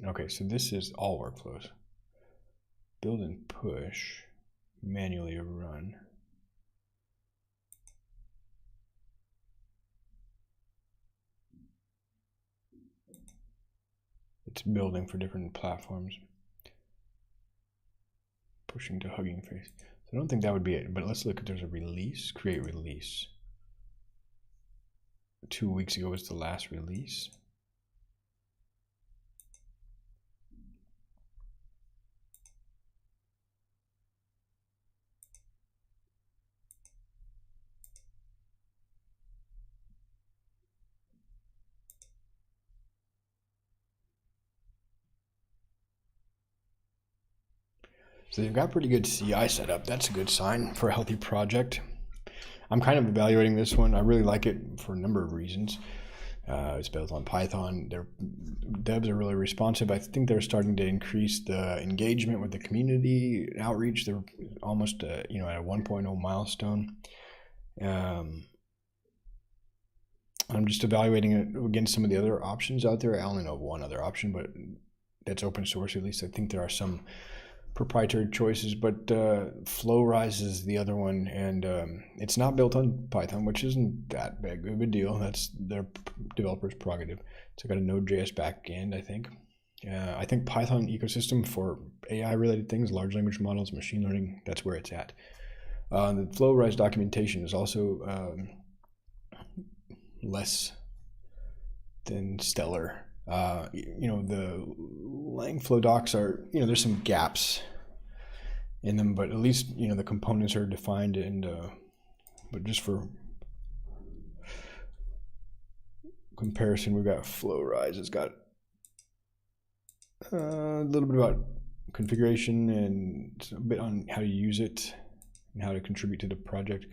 ago. Okay, so this is all workflows. Build and push, manually run. It's building for different platforms. Pushing to Hugging Face. So I don't think that would be it, but let's look if there's a release. Create release. 2 weeks ago was the last release. So they've got pretty good CI setup. That's a good sign for a healthy project. I'm kind of evaluating this one. I really like it for a number of reasons. It's built on Python. Their devs are really responsive. I think they're starting to increase the engagement with the community outreach. They're almost at a 1.0 milestone. I'm just evaluating it against some of the other options out there. I only know of one other option, but that's open source at least. I think there are some proprietary choices, but Flowrise is the other one, and it's not built on Python, which isn't that big of a deal. That's their developers' prerogative. It's got a Node.js backend, I think. I think Python ecosystem for AI-related things, large language models, machine learning, that's where it's at. The Flowrise documentation is also less than stellar. The Langflow docs are, there's some gaps in them, but at least, the components are defined, and but just for comparison, we've got Flowrise. It's got a little bit about configuration and a bit on how to use it and how to contribute to the project,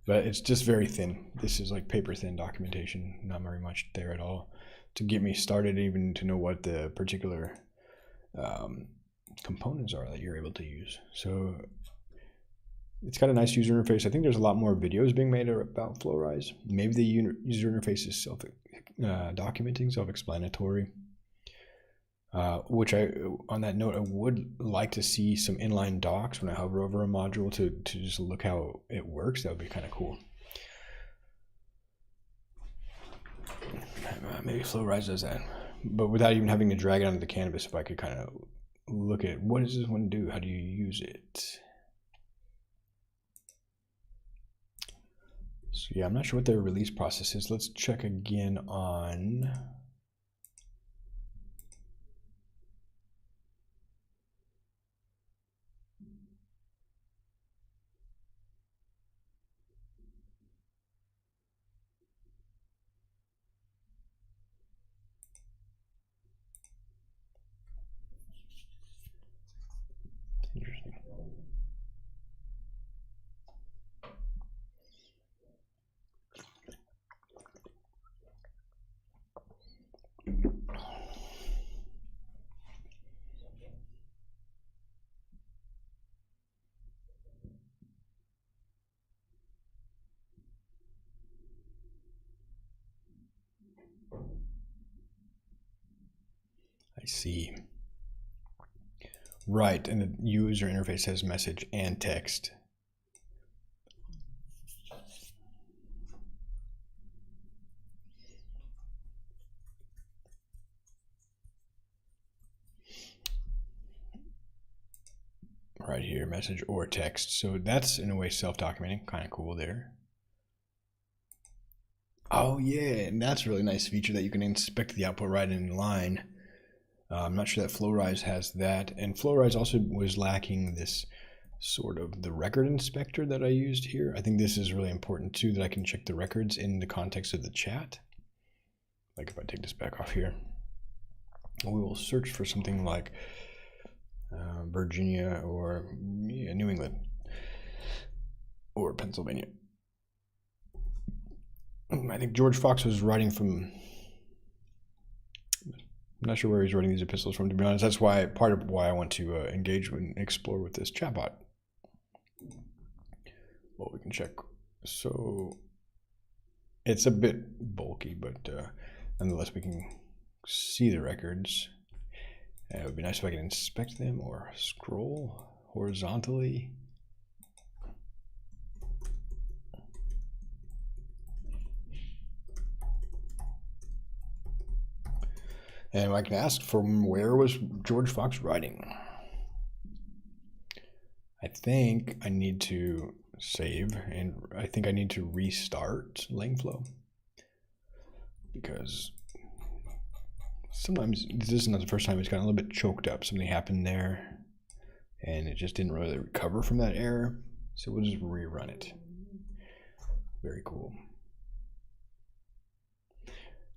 but it's just very thin. This is like paper thin documentation, not very much there at all to get me started, even to know what the particular components are that you're able to use. So it's got a nice user interface. I think there's a lot more videos being made about Flowrise. Maybe the user interface is self-documenting, self-explanatory. Which on that note, I would like to see some inline docs when I hover over a module to just look how it works. That would be kind of cool. Maybe Flowrise does that, but without even having to drag it onto the canvas, if I could kind of look at what does this one do? How do you use it? So yeah, I'm not sure what their release process is. Let's check again on interesting. see. Right, and the user interface has message and text. Right here, message or text. So that's in a way self-documenting, kind of cool there. Oh yeah, and that's a really nice feature that you can inspect the output right in line. I'm not sure that FlowRise has that, and FlowRise also was lacking this sort of the record inspector that I used here. I think this is really important too, that I can check the records in the context of the chat. Like if I take this back off here, we will search for something like Virginia or New England or Pennsylvania. I think George Fox was writing from, I'm not sure where he's writing these epistles from, to be honest. That's why part of why I want to engage and explore with this chatbot. Well, we can check. So it's a bit bulky, but nonetheless, we can see the records. It would be nice if I could inspect them or scroll horizontally. And I can ask from where was George Fox writing? I think I need to save, and I think I need to restart Langflow, because sometimes this is not the first time it's gotten a little bit choked up. Something happened there and it just didn't really recover from that error. So we'll just rerun it. Very cool.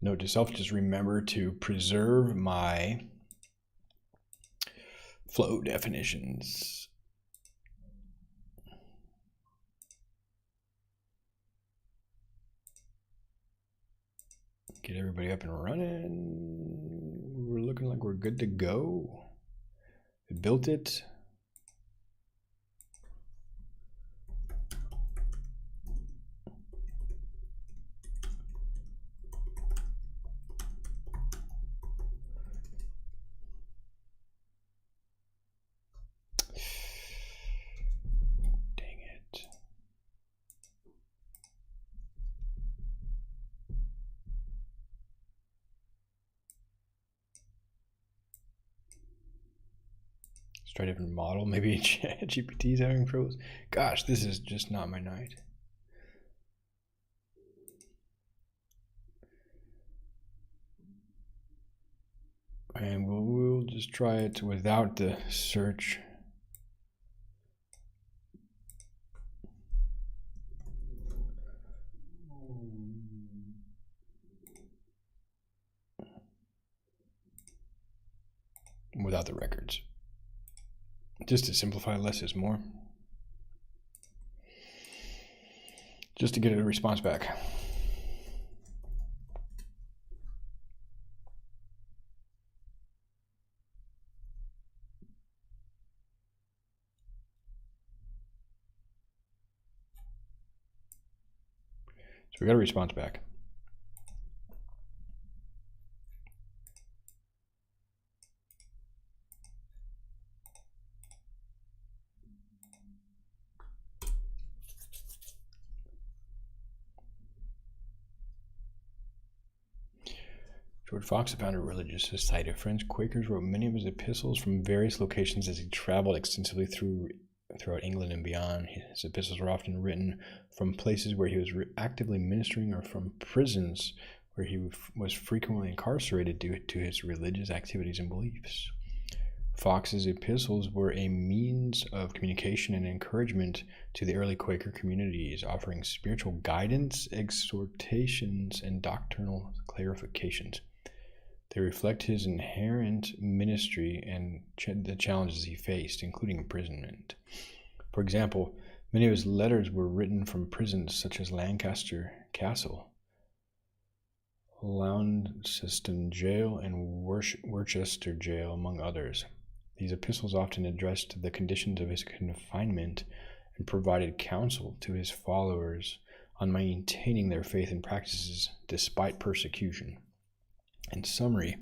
Note to self, just remember to preserve my flow definitions. Get everybody up and running. We're looking like we're good to go. We built it. Try a different model. Maybe GPT is having troubles. Gosh, this is just not my night. And we'll just try it without the search. Without the records. Just to simplify, less is more. Just to get a response back. So we got a response back. George Fox, the founder of Religious Society of Friends Quakers, wrote many of his epistles from various locations as he traveled extensively throughout England and beyond. His epistles were often written from places where he was actively ministering, or from prisons where he was frequently incarcerated due to his religious activities and beliefs. Fox's epistles were a means of communication and encouragement to the early Quaker communities, offering spiritual guidance, exhortations, and doctrinal clarifications. They reflect his inherent ministry and the challenges he faced, including imprisonment. For example, many of his letters were written from prisons such as Lancaster Castle, Launceston Jail, and Worcester Jail, among others. These epistles often addressed the conditions of his confinement and provided counsel to his followers on maintaining their faith and practices despite persecution. In summary,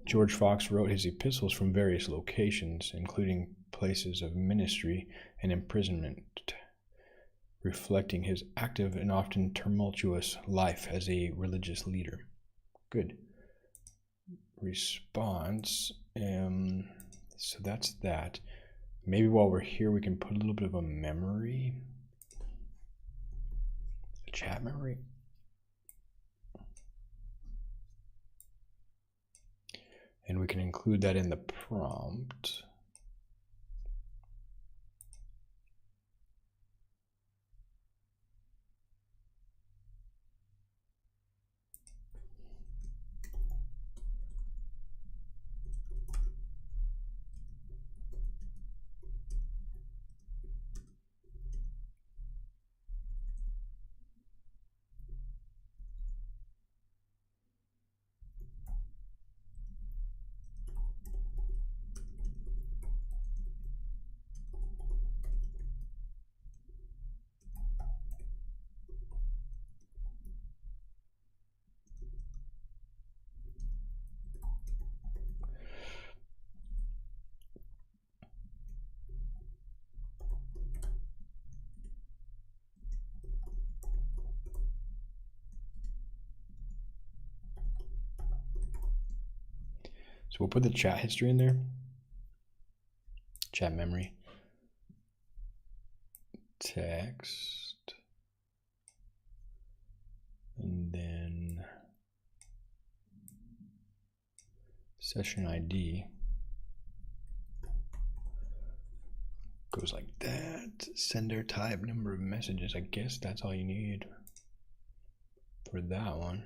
George Fox wrote his epistles from various locations, including places of ministry and imprisonment, reflecting his active and often tumultuous life as a religious leader. Good. Response. So that's that. Maybe while we're here, we can put a little bit of a memory. A chat memory. And we can include that in the prompt. So we'll put the chat history in there. Chat memory. Text. And then session ID. Goes like that. Sender type, number of messages. I guess that's all you need for that one.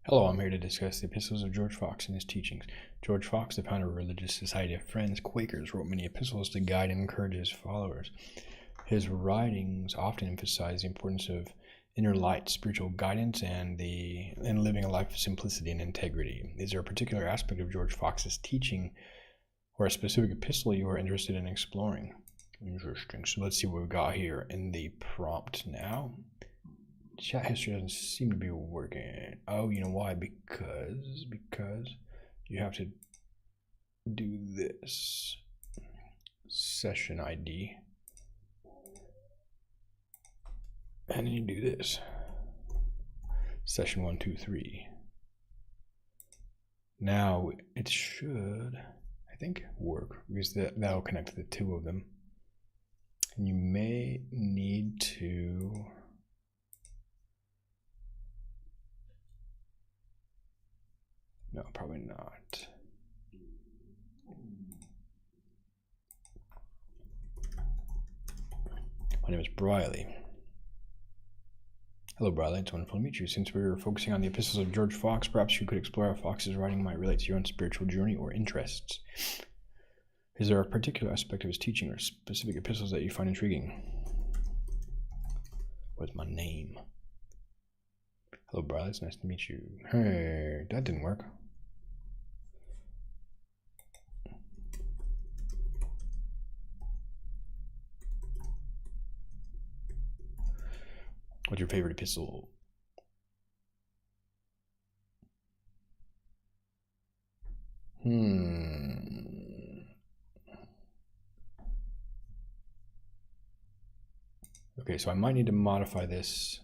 Hello, I'm here to discuss the epistles of George Fox and his teachings. George Fox, the founder of a religious society of Friends, Quakers, wrote many epistles to guide and encourage his followers. His writings often emphasize the importance of inner light, spiritual guidance, and living a life of simplicity and integrity. Is there a particular aspect of George Fox's teaching or a specific epistle you are interested in exploring? Interesting. So let's see what we've got here in the prompt now. Chat history doesn't seem to be working. Oh, you know why? Because you have to do this. Session ID. And then you do this. Session 1, 2, 3. Now it should, I think, work because that'll connect the two of them. And you may need to no, probably not. My name is Briley. Hello, Briley. It's wonderful to meet you. Since we're focusing on the epistles of George Fox, perhaps you could explore how Fox's writing might relate to your own spiritual journey or interests. Is there a particular aspect of his teaching or specific epistles that you find intriguing? What's my name? Hello, Briley. It's nice to meet you. Hey, that didn't work. What's your favorite epistle? Okay, so I might need to modify this.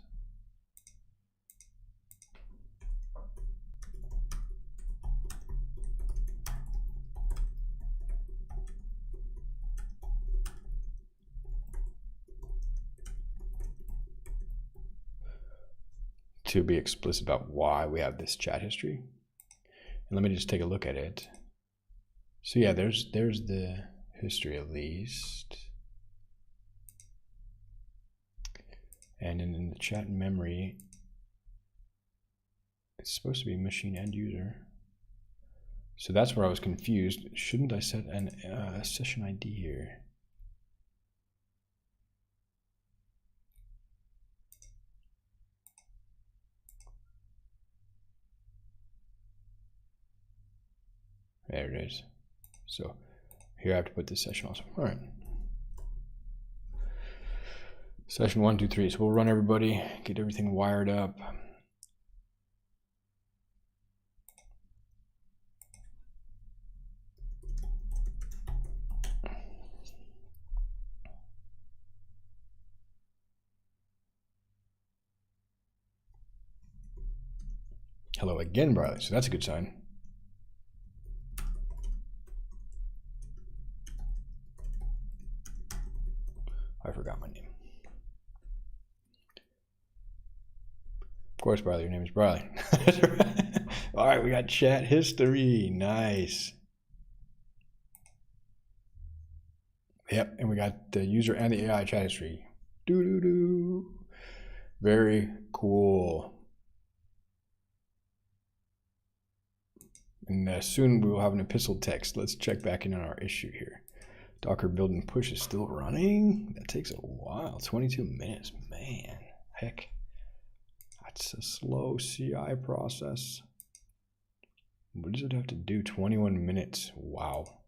To be explicit about why we have this chat history. And let me just take a look at it. So yeah, there's the history at least. And in the chat memory, it's supposed to be machine end user. So that's where I was confused. Shouldn't I set an session ID here? There it is. So here I have to put this session also. All right. Session 1, 2, 3. So we'll run everybody, get everything wired up. Hello again, Briley. So that's a good sign. I forgot my name. Of course, Briley. Your name is Briley. All right, we got chat history. Nice. Yep, and we got the user and the AI chat history. Doo-doo-doo. Very cool. And soon we will have an epistle text. Let's check back in on our issue here. Docker build and push is still running. That takes a while. 22 minutes, man. Heck, that's a slow CI process. What does it have to do? 21 minutes. Wow.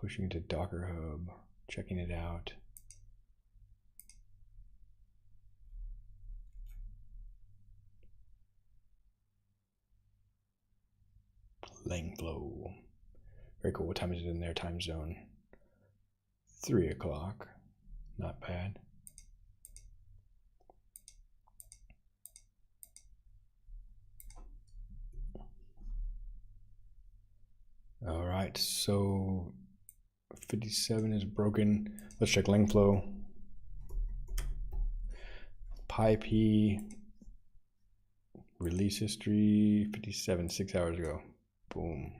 Pushing to Docker Hub, checking it out. Langflow. Very cool. What time is it in their time zone? 3 o'clock. Not bad. All right, so 57 is broken. Let's check Langflow. PyP release history 57, 6 hours ago. Boom.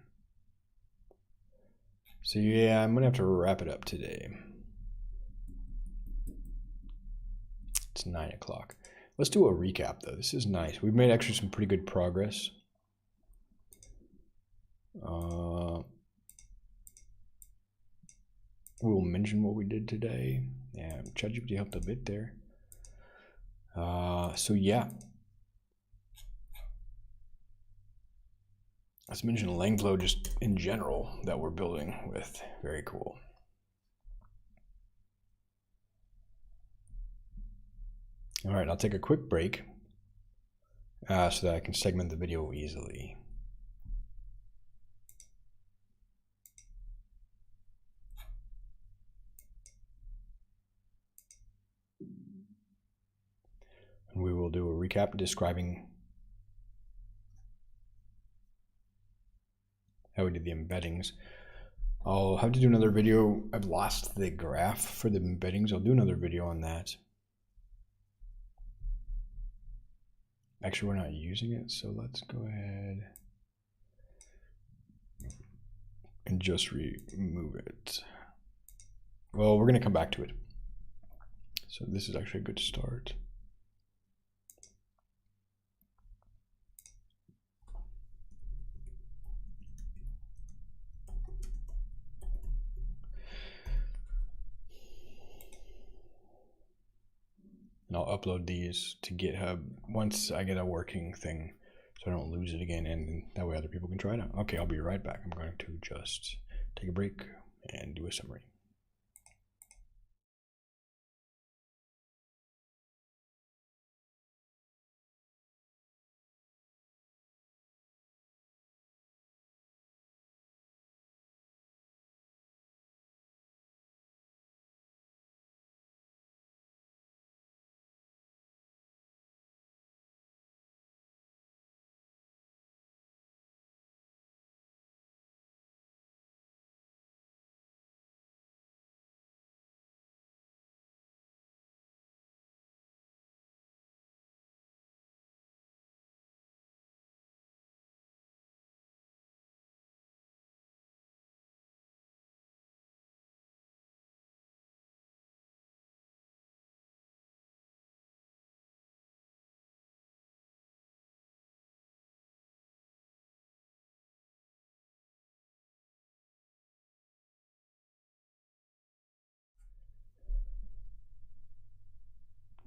So yeah, I'm gonna have to wrap it up today. It's 9 o'clock. Let's do a recap though. This is nice. We've made actually some pretty good progress. We'll mention what we did today. Yeah, ChatGPT helped a bit there. So yeah. Let's mention Langflow just in general that we're building with. Very cool. All right, I'll take a quick break so that I can segment the video easily. And we will do a recap describing how we did the embeddings. I'll have to do another video. I've lost the graph for the embeddings. I'll do another video on that. Actually, we're not using it, so let's go ahead and just remove it. Well, we're going to come back to it. So this is actually a good start. And I'll upload these to GitHub once I get a working thing so I don't lose it again, and that way other people can try it out. Okay, I'll be right back. I'm going to just take a break and do a summary.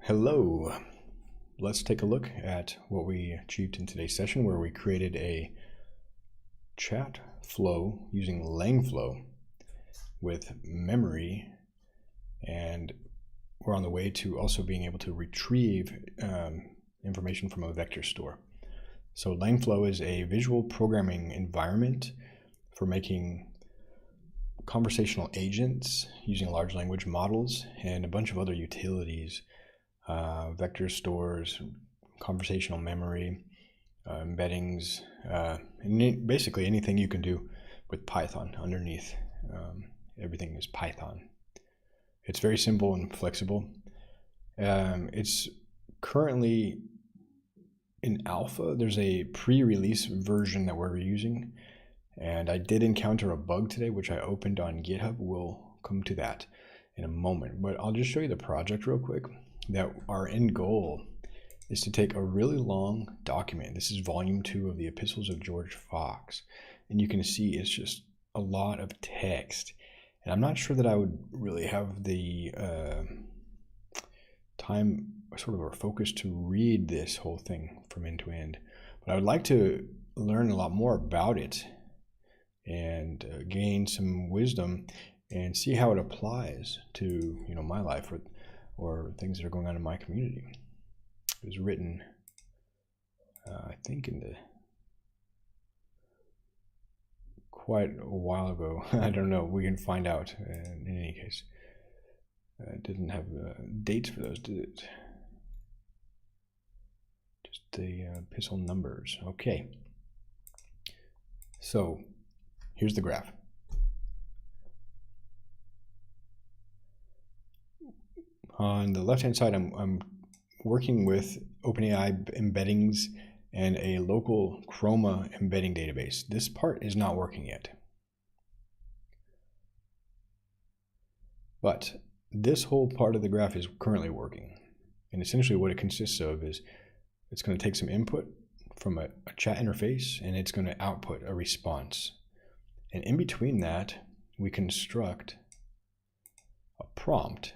Hello. Let's take a look at what we achieved in today's session, where we created a chat flow using Langflow with memory, and we're on the way to also being able to retrieve information from a vector store. So Langflow is a visual programming environment for making conversational agents using large language models and a bunch of other utilities, vector stores, conversational memory, embeddings, and basically anything you can do with Python underneath. Everything is Python. It's very simple and flexible. It's currently in alpha. There's a pre-release version that we're using, and I did encounter a bug today, which I opened on GitHub. We'll come to that in a moment, but I'll just show you the project real quick. That our end goal is to take a really long document. This is volume 2 of the Epistles of George Fox, and you can see it's just a lot of text, and I'm not sure that I would really have the time sort of or focus to read this whole thing from end to end, but I would like to learn a lot more about it and gain some wisdom and see how it applies to my life or things that are going on in my community. It was written I think quite a while ago. I don't know, we can find out. In any case, it didn't have dates for those, did it? Just the epistle numbers. Okay, so here's the graph. On the left-hand side, I'm working with OpenAI embeddings and a local Chroma embedding database. This part is not working yet, but this whole part of the graph is currently working. And essentially what it consists of is it's going to take some input from a chat interface, and it's going to output a response. And in between that, we construct a prompt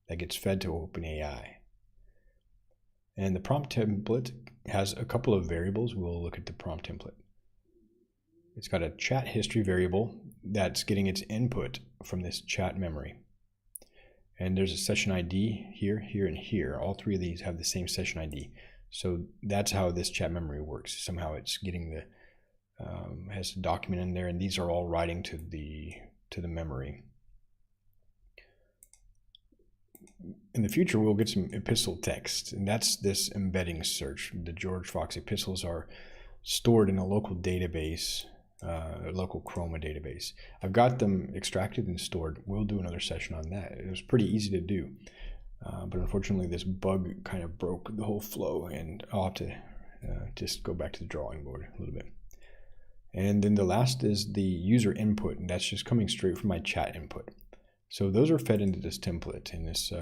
that gets fed to OpenAI. And the prompt template has a couple of variables. We'll look at the prompt template. It's got a chat history variable that's getting its input from this chat memory. And there's a session ID here, here, and here. All three of these have the same session ID. So that's how this chat memory works. Somehow it's getting the has a document in there, and these are all writing to the memory. In the future, we'll get some epistle text, and that's this embedding search. The George Fox epistles are stored in a local database, a local Chroma database. I've got them extracted and stored. We'll do another session on that. It was pretty easy to do, but unfortunately this bug kind of broke the whole flow, and I'll have to just go back to the drawing board a little bit. And then the last is the user input, and that's just coming straight from my chat input. So those are fed into this template. And this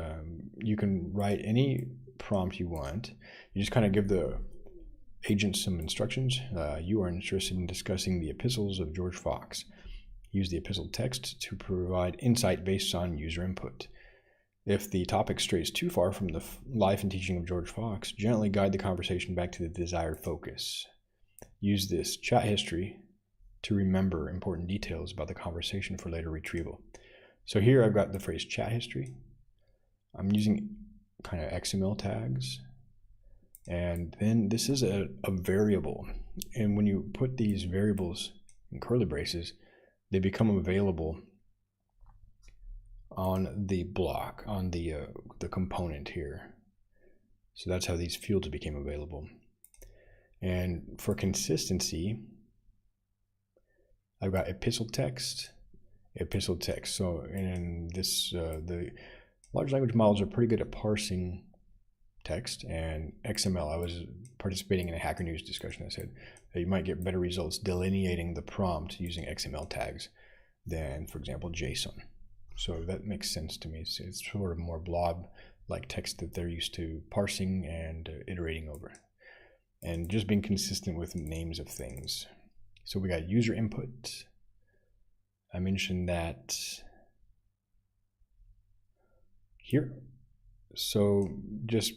you can write any prompt you want. You just kind of give the agent some instructions. You are interested in discussing the epistles of George Fox. Use the epistle text to provide insight based on user input. If the topic strays too far from the life and teaching of George Fox, gently guide the conversation back to the desired focus. Use this chat history to remember important details about the conversation for later retrieval. So here I've got the phrase chat history. I'm using kind of XML tags. And then this is a variable. And when you put these variables in curly braces, they become available on the block, on the component here. So that's how these fields became available. And for consistency, I've got epistle text. So in this, the large language models are pretty good at parsing text, and XML. I was participating in a Hacker News discussion that said that you might get better results delineating the prompt using XML tags than, for example, JSON. So that makes sense to me. It's sort of more blob-like text that they're used to parsing and iterating over, and just being consistent with names of things. So we got user input. I mentioned that here. So just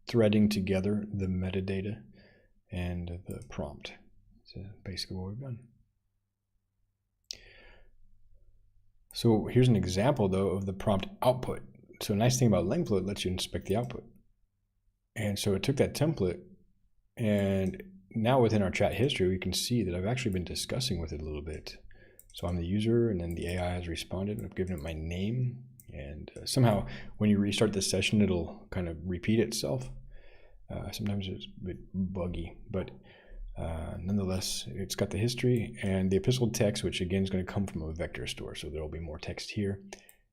threading together the metadata and the prompt. So basically what we've done. So here's an example though of the prompt output. So a nice thing about Langflow, it lets you inspect the output. And so it took that template, and now within our chat history, we can see that I've actually been discussing with it a little bit. So I'm the user, and then the AI has responded. I've given it my name, and somehow when you restart this session, it'll kind of repeat itself. Sometimes it's a bit buggy, but nonetheless, it's got the history and the epistle text, which again is going to come from a vector store. So there'll be more text here.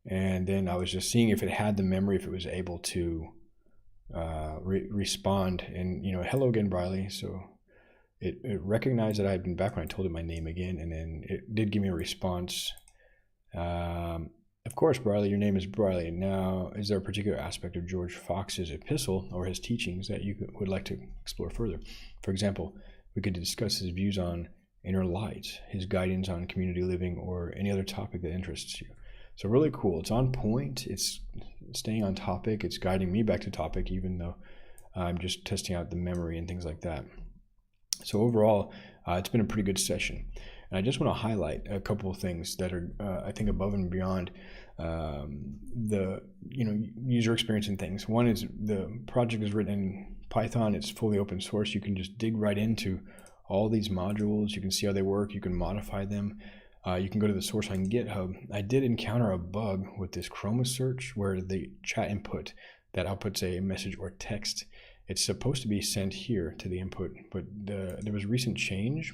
And then I was just seeing if it had the memory, if it was able to respond. And, you know, hello again, Briley. So it recognized that I had been back when I told it my name again. And then it did give me a response. Of course, Briley, your name is Briley. Now, is there a particular aspect of George Fox's epistle or his teachings that you would like to explore further? For example, we could discuss his views on inner light, his guidance on community living, or any other topic that interests you. So really cool. It's on point. It's staying on topic. It's guiding me back to topic, even though I'm just testing out the memory and things like that. So overall, it's been a pretty good session. And I just want to highlight a couple of things that are, I think, above and beyond the user experience and things. One is the project is written in Python. It's fully open source. You can just dig right into all these modules. You can see how they work. You can modify them. You can go to the source on GitHub. I did encounter a bug with this Chroma search where the chat input that outputs a message or text, it's supposed to be sent here to the input, but there was recent change.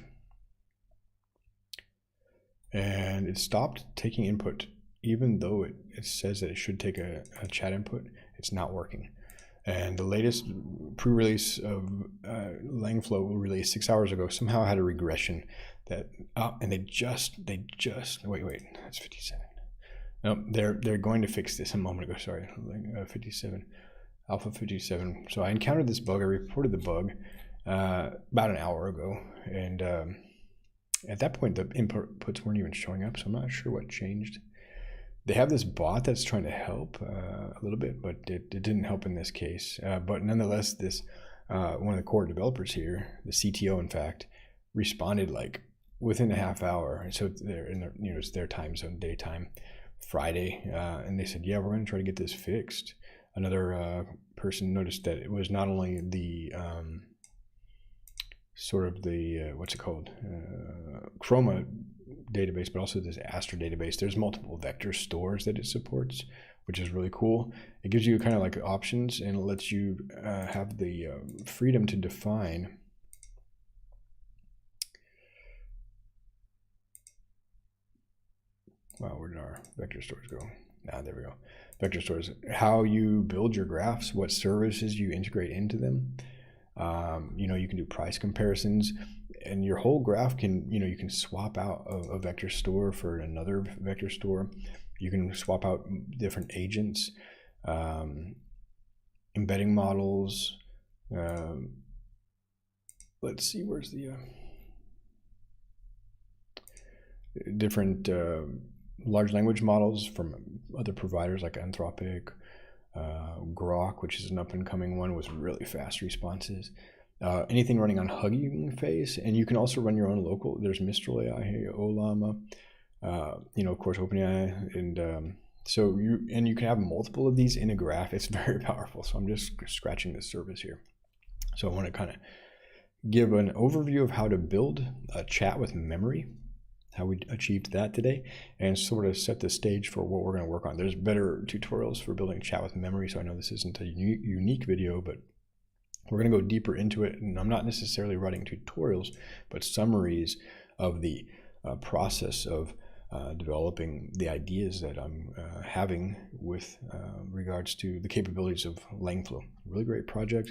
And it stopped taking input, even though it says that it should take a chat input. It's not working. And the latest pre-release of Langflow released 6 hours ago somehow had a regression that, and they just wait, that's 57. No, they're going to fix this a moment ago. Sorry, 57, Alpha 57. So I encountered this bug. I reported the bug about an hour ago, and at that point, the inputs weren't even showing up, so I'm not sure what changed. They have this bot that's trying to help a little bit, but it didn't help in this case. But nonetheless, this one of the core developers here, the CTO, in fact, responded like within a half hour. So they're in their, it's their time zone, daytime, Friday, and they said, yeah, we're going to try to get this fixed. Another person noticed that it was not only the sort of the what's it called, Chroma database, but also this Astra database. There's multiple vector stores that it supports, which is really cool. It gives you kind of like options, and it lets you have the freedom to define where did our vector stores go? There we go. Vector stores, how you build your graphs, what services you integrate into them. You can do price comparisons, and your whole graph can, you can swap out a vector store for another vector store. You can swap out different agents, embedding models. Let's see, where's the different large language models from other providers like Anthropic, Grok, which is an up-and-coming one with really fast responses. Anything running on Hugging Face, and you can also run your own local. There's Mistral AI here, Olama, of course OpenAI, and so you can have multiple of these in a graph. It's very powerful. So I'm just scratching the surface here. So I want to kind of give an overview of how to build a chat with memory, how we achieved that today, and sort of set the stage for what we're going to work on. There's better tutorials for building chat with memory, so I know this isn't a unique video, but we're going to go deeper into it. And I'm not necessarily writing tutorials, but summaries of the process of developing the ideas that I'm having with regards to the capabilities of Langflow. Really great project,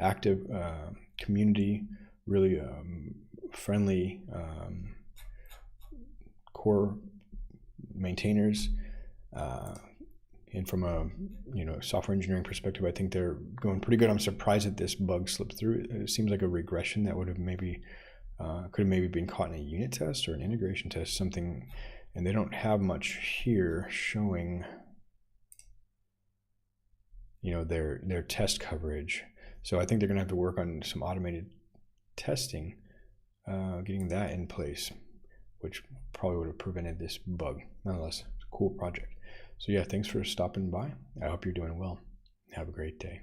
active community, really friendly core maintainers, and from a software engineering perspective, I think they're going pretty good. I'm surprised that this bug slipped through. It seems like a regression that would have maybe could have maybe been caught in a unit test or an integration test, something, and they don't have much here showing their test coverage. So I think they're going to have to work on some automated testing, getting that in place, which probably would have prevented this bug. Nonetheless, it's a cool project. So yeah, thanks for stopping by. I hope you're doing well. Have a great day.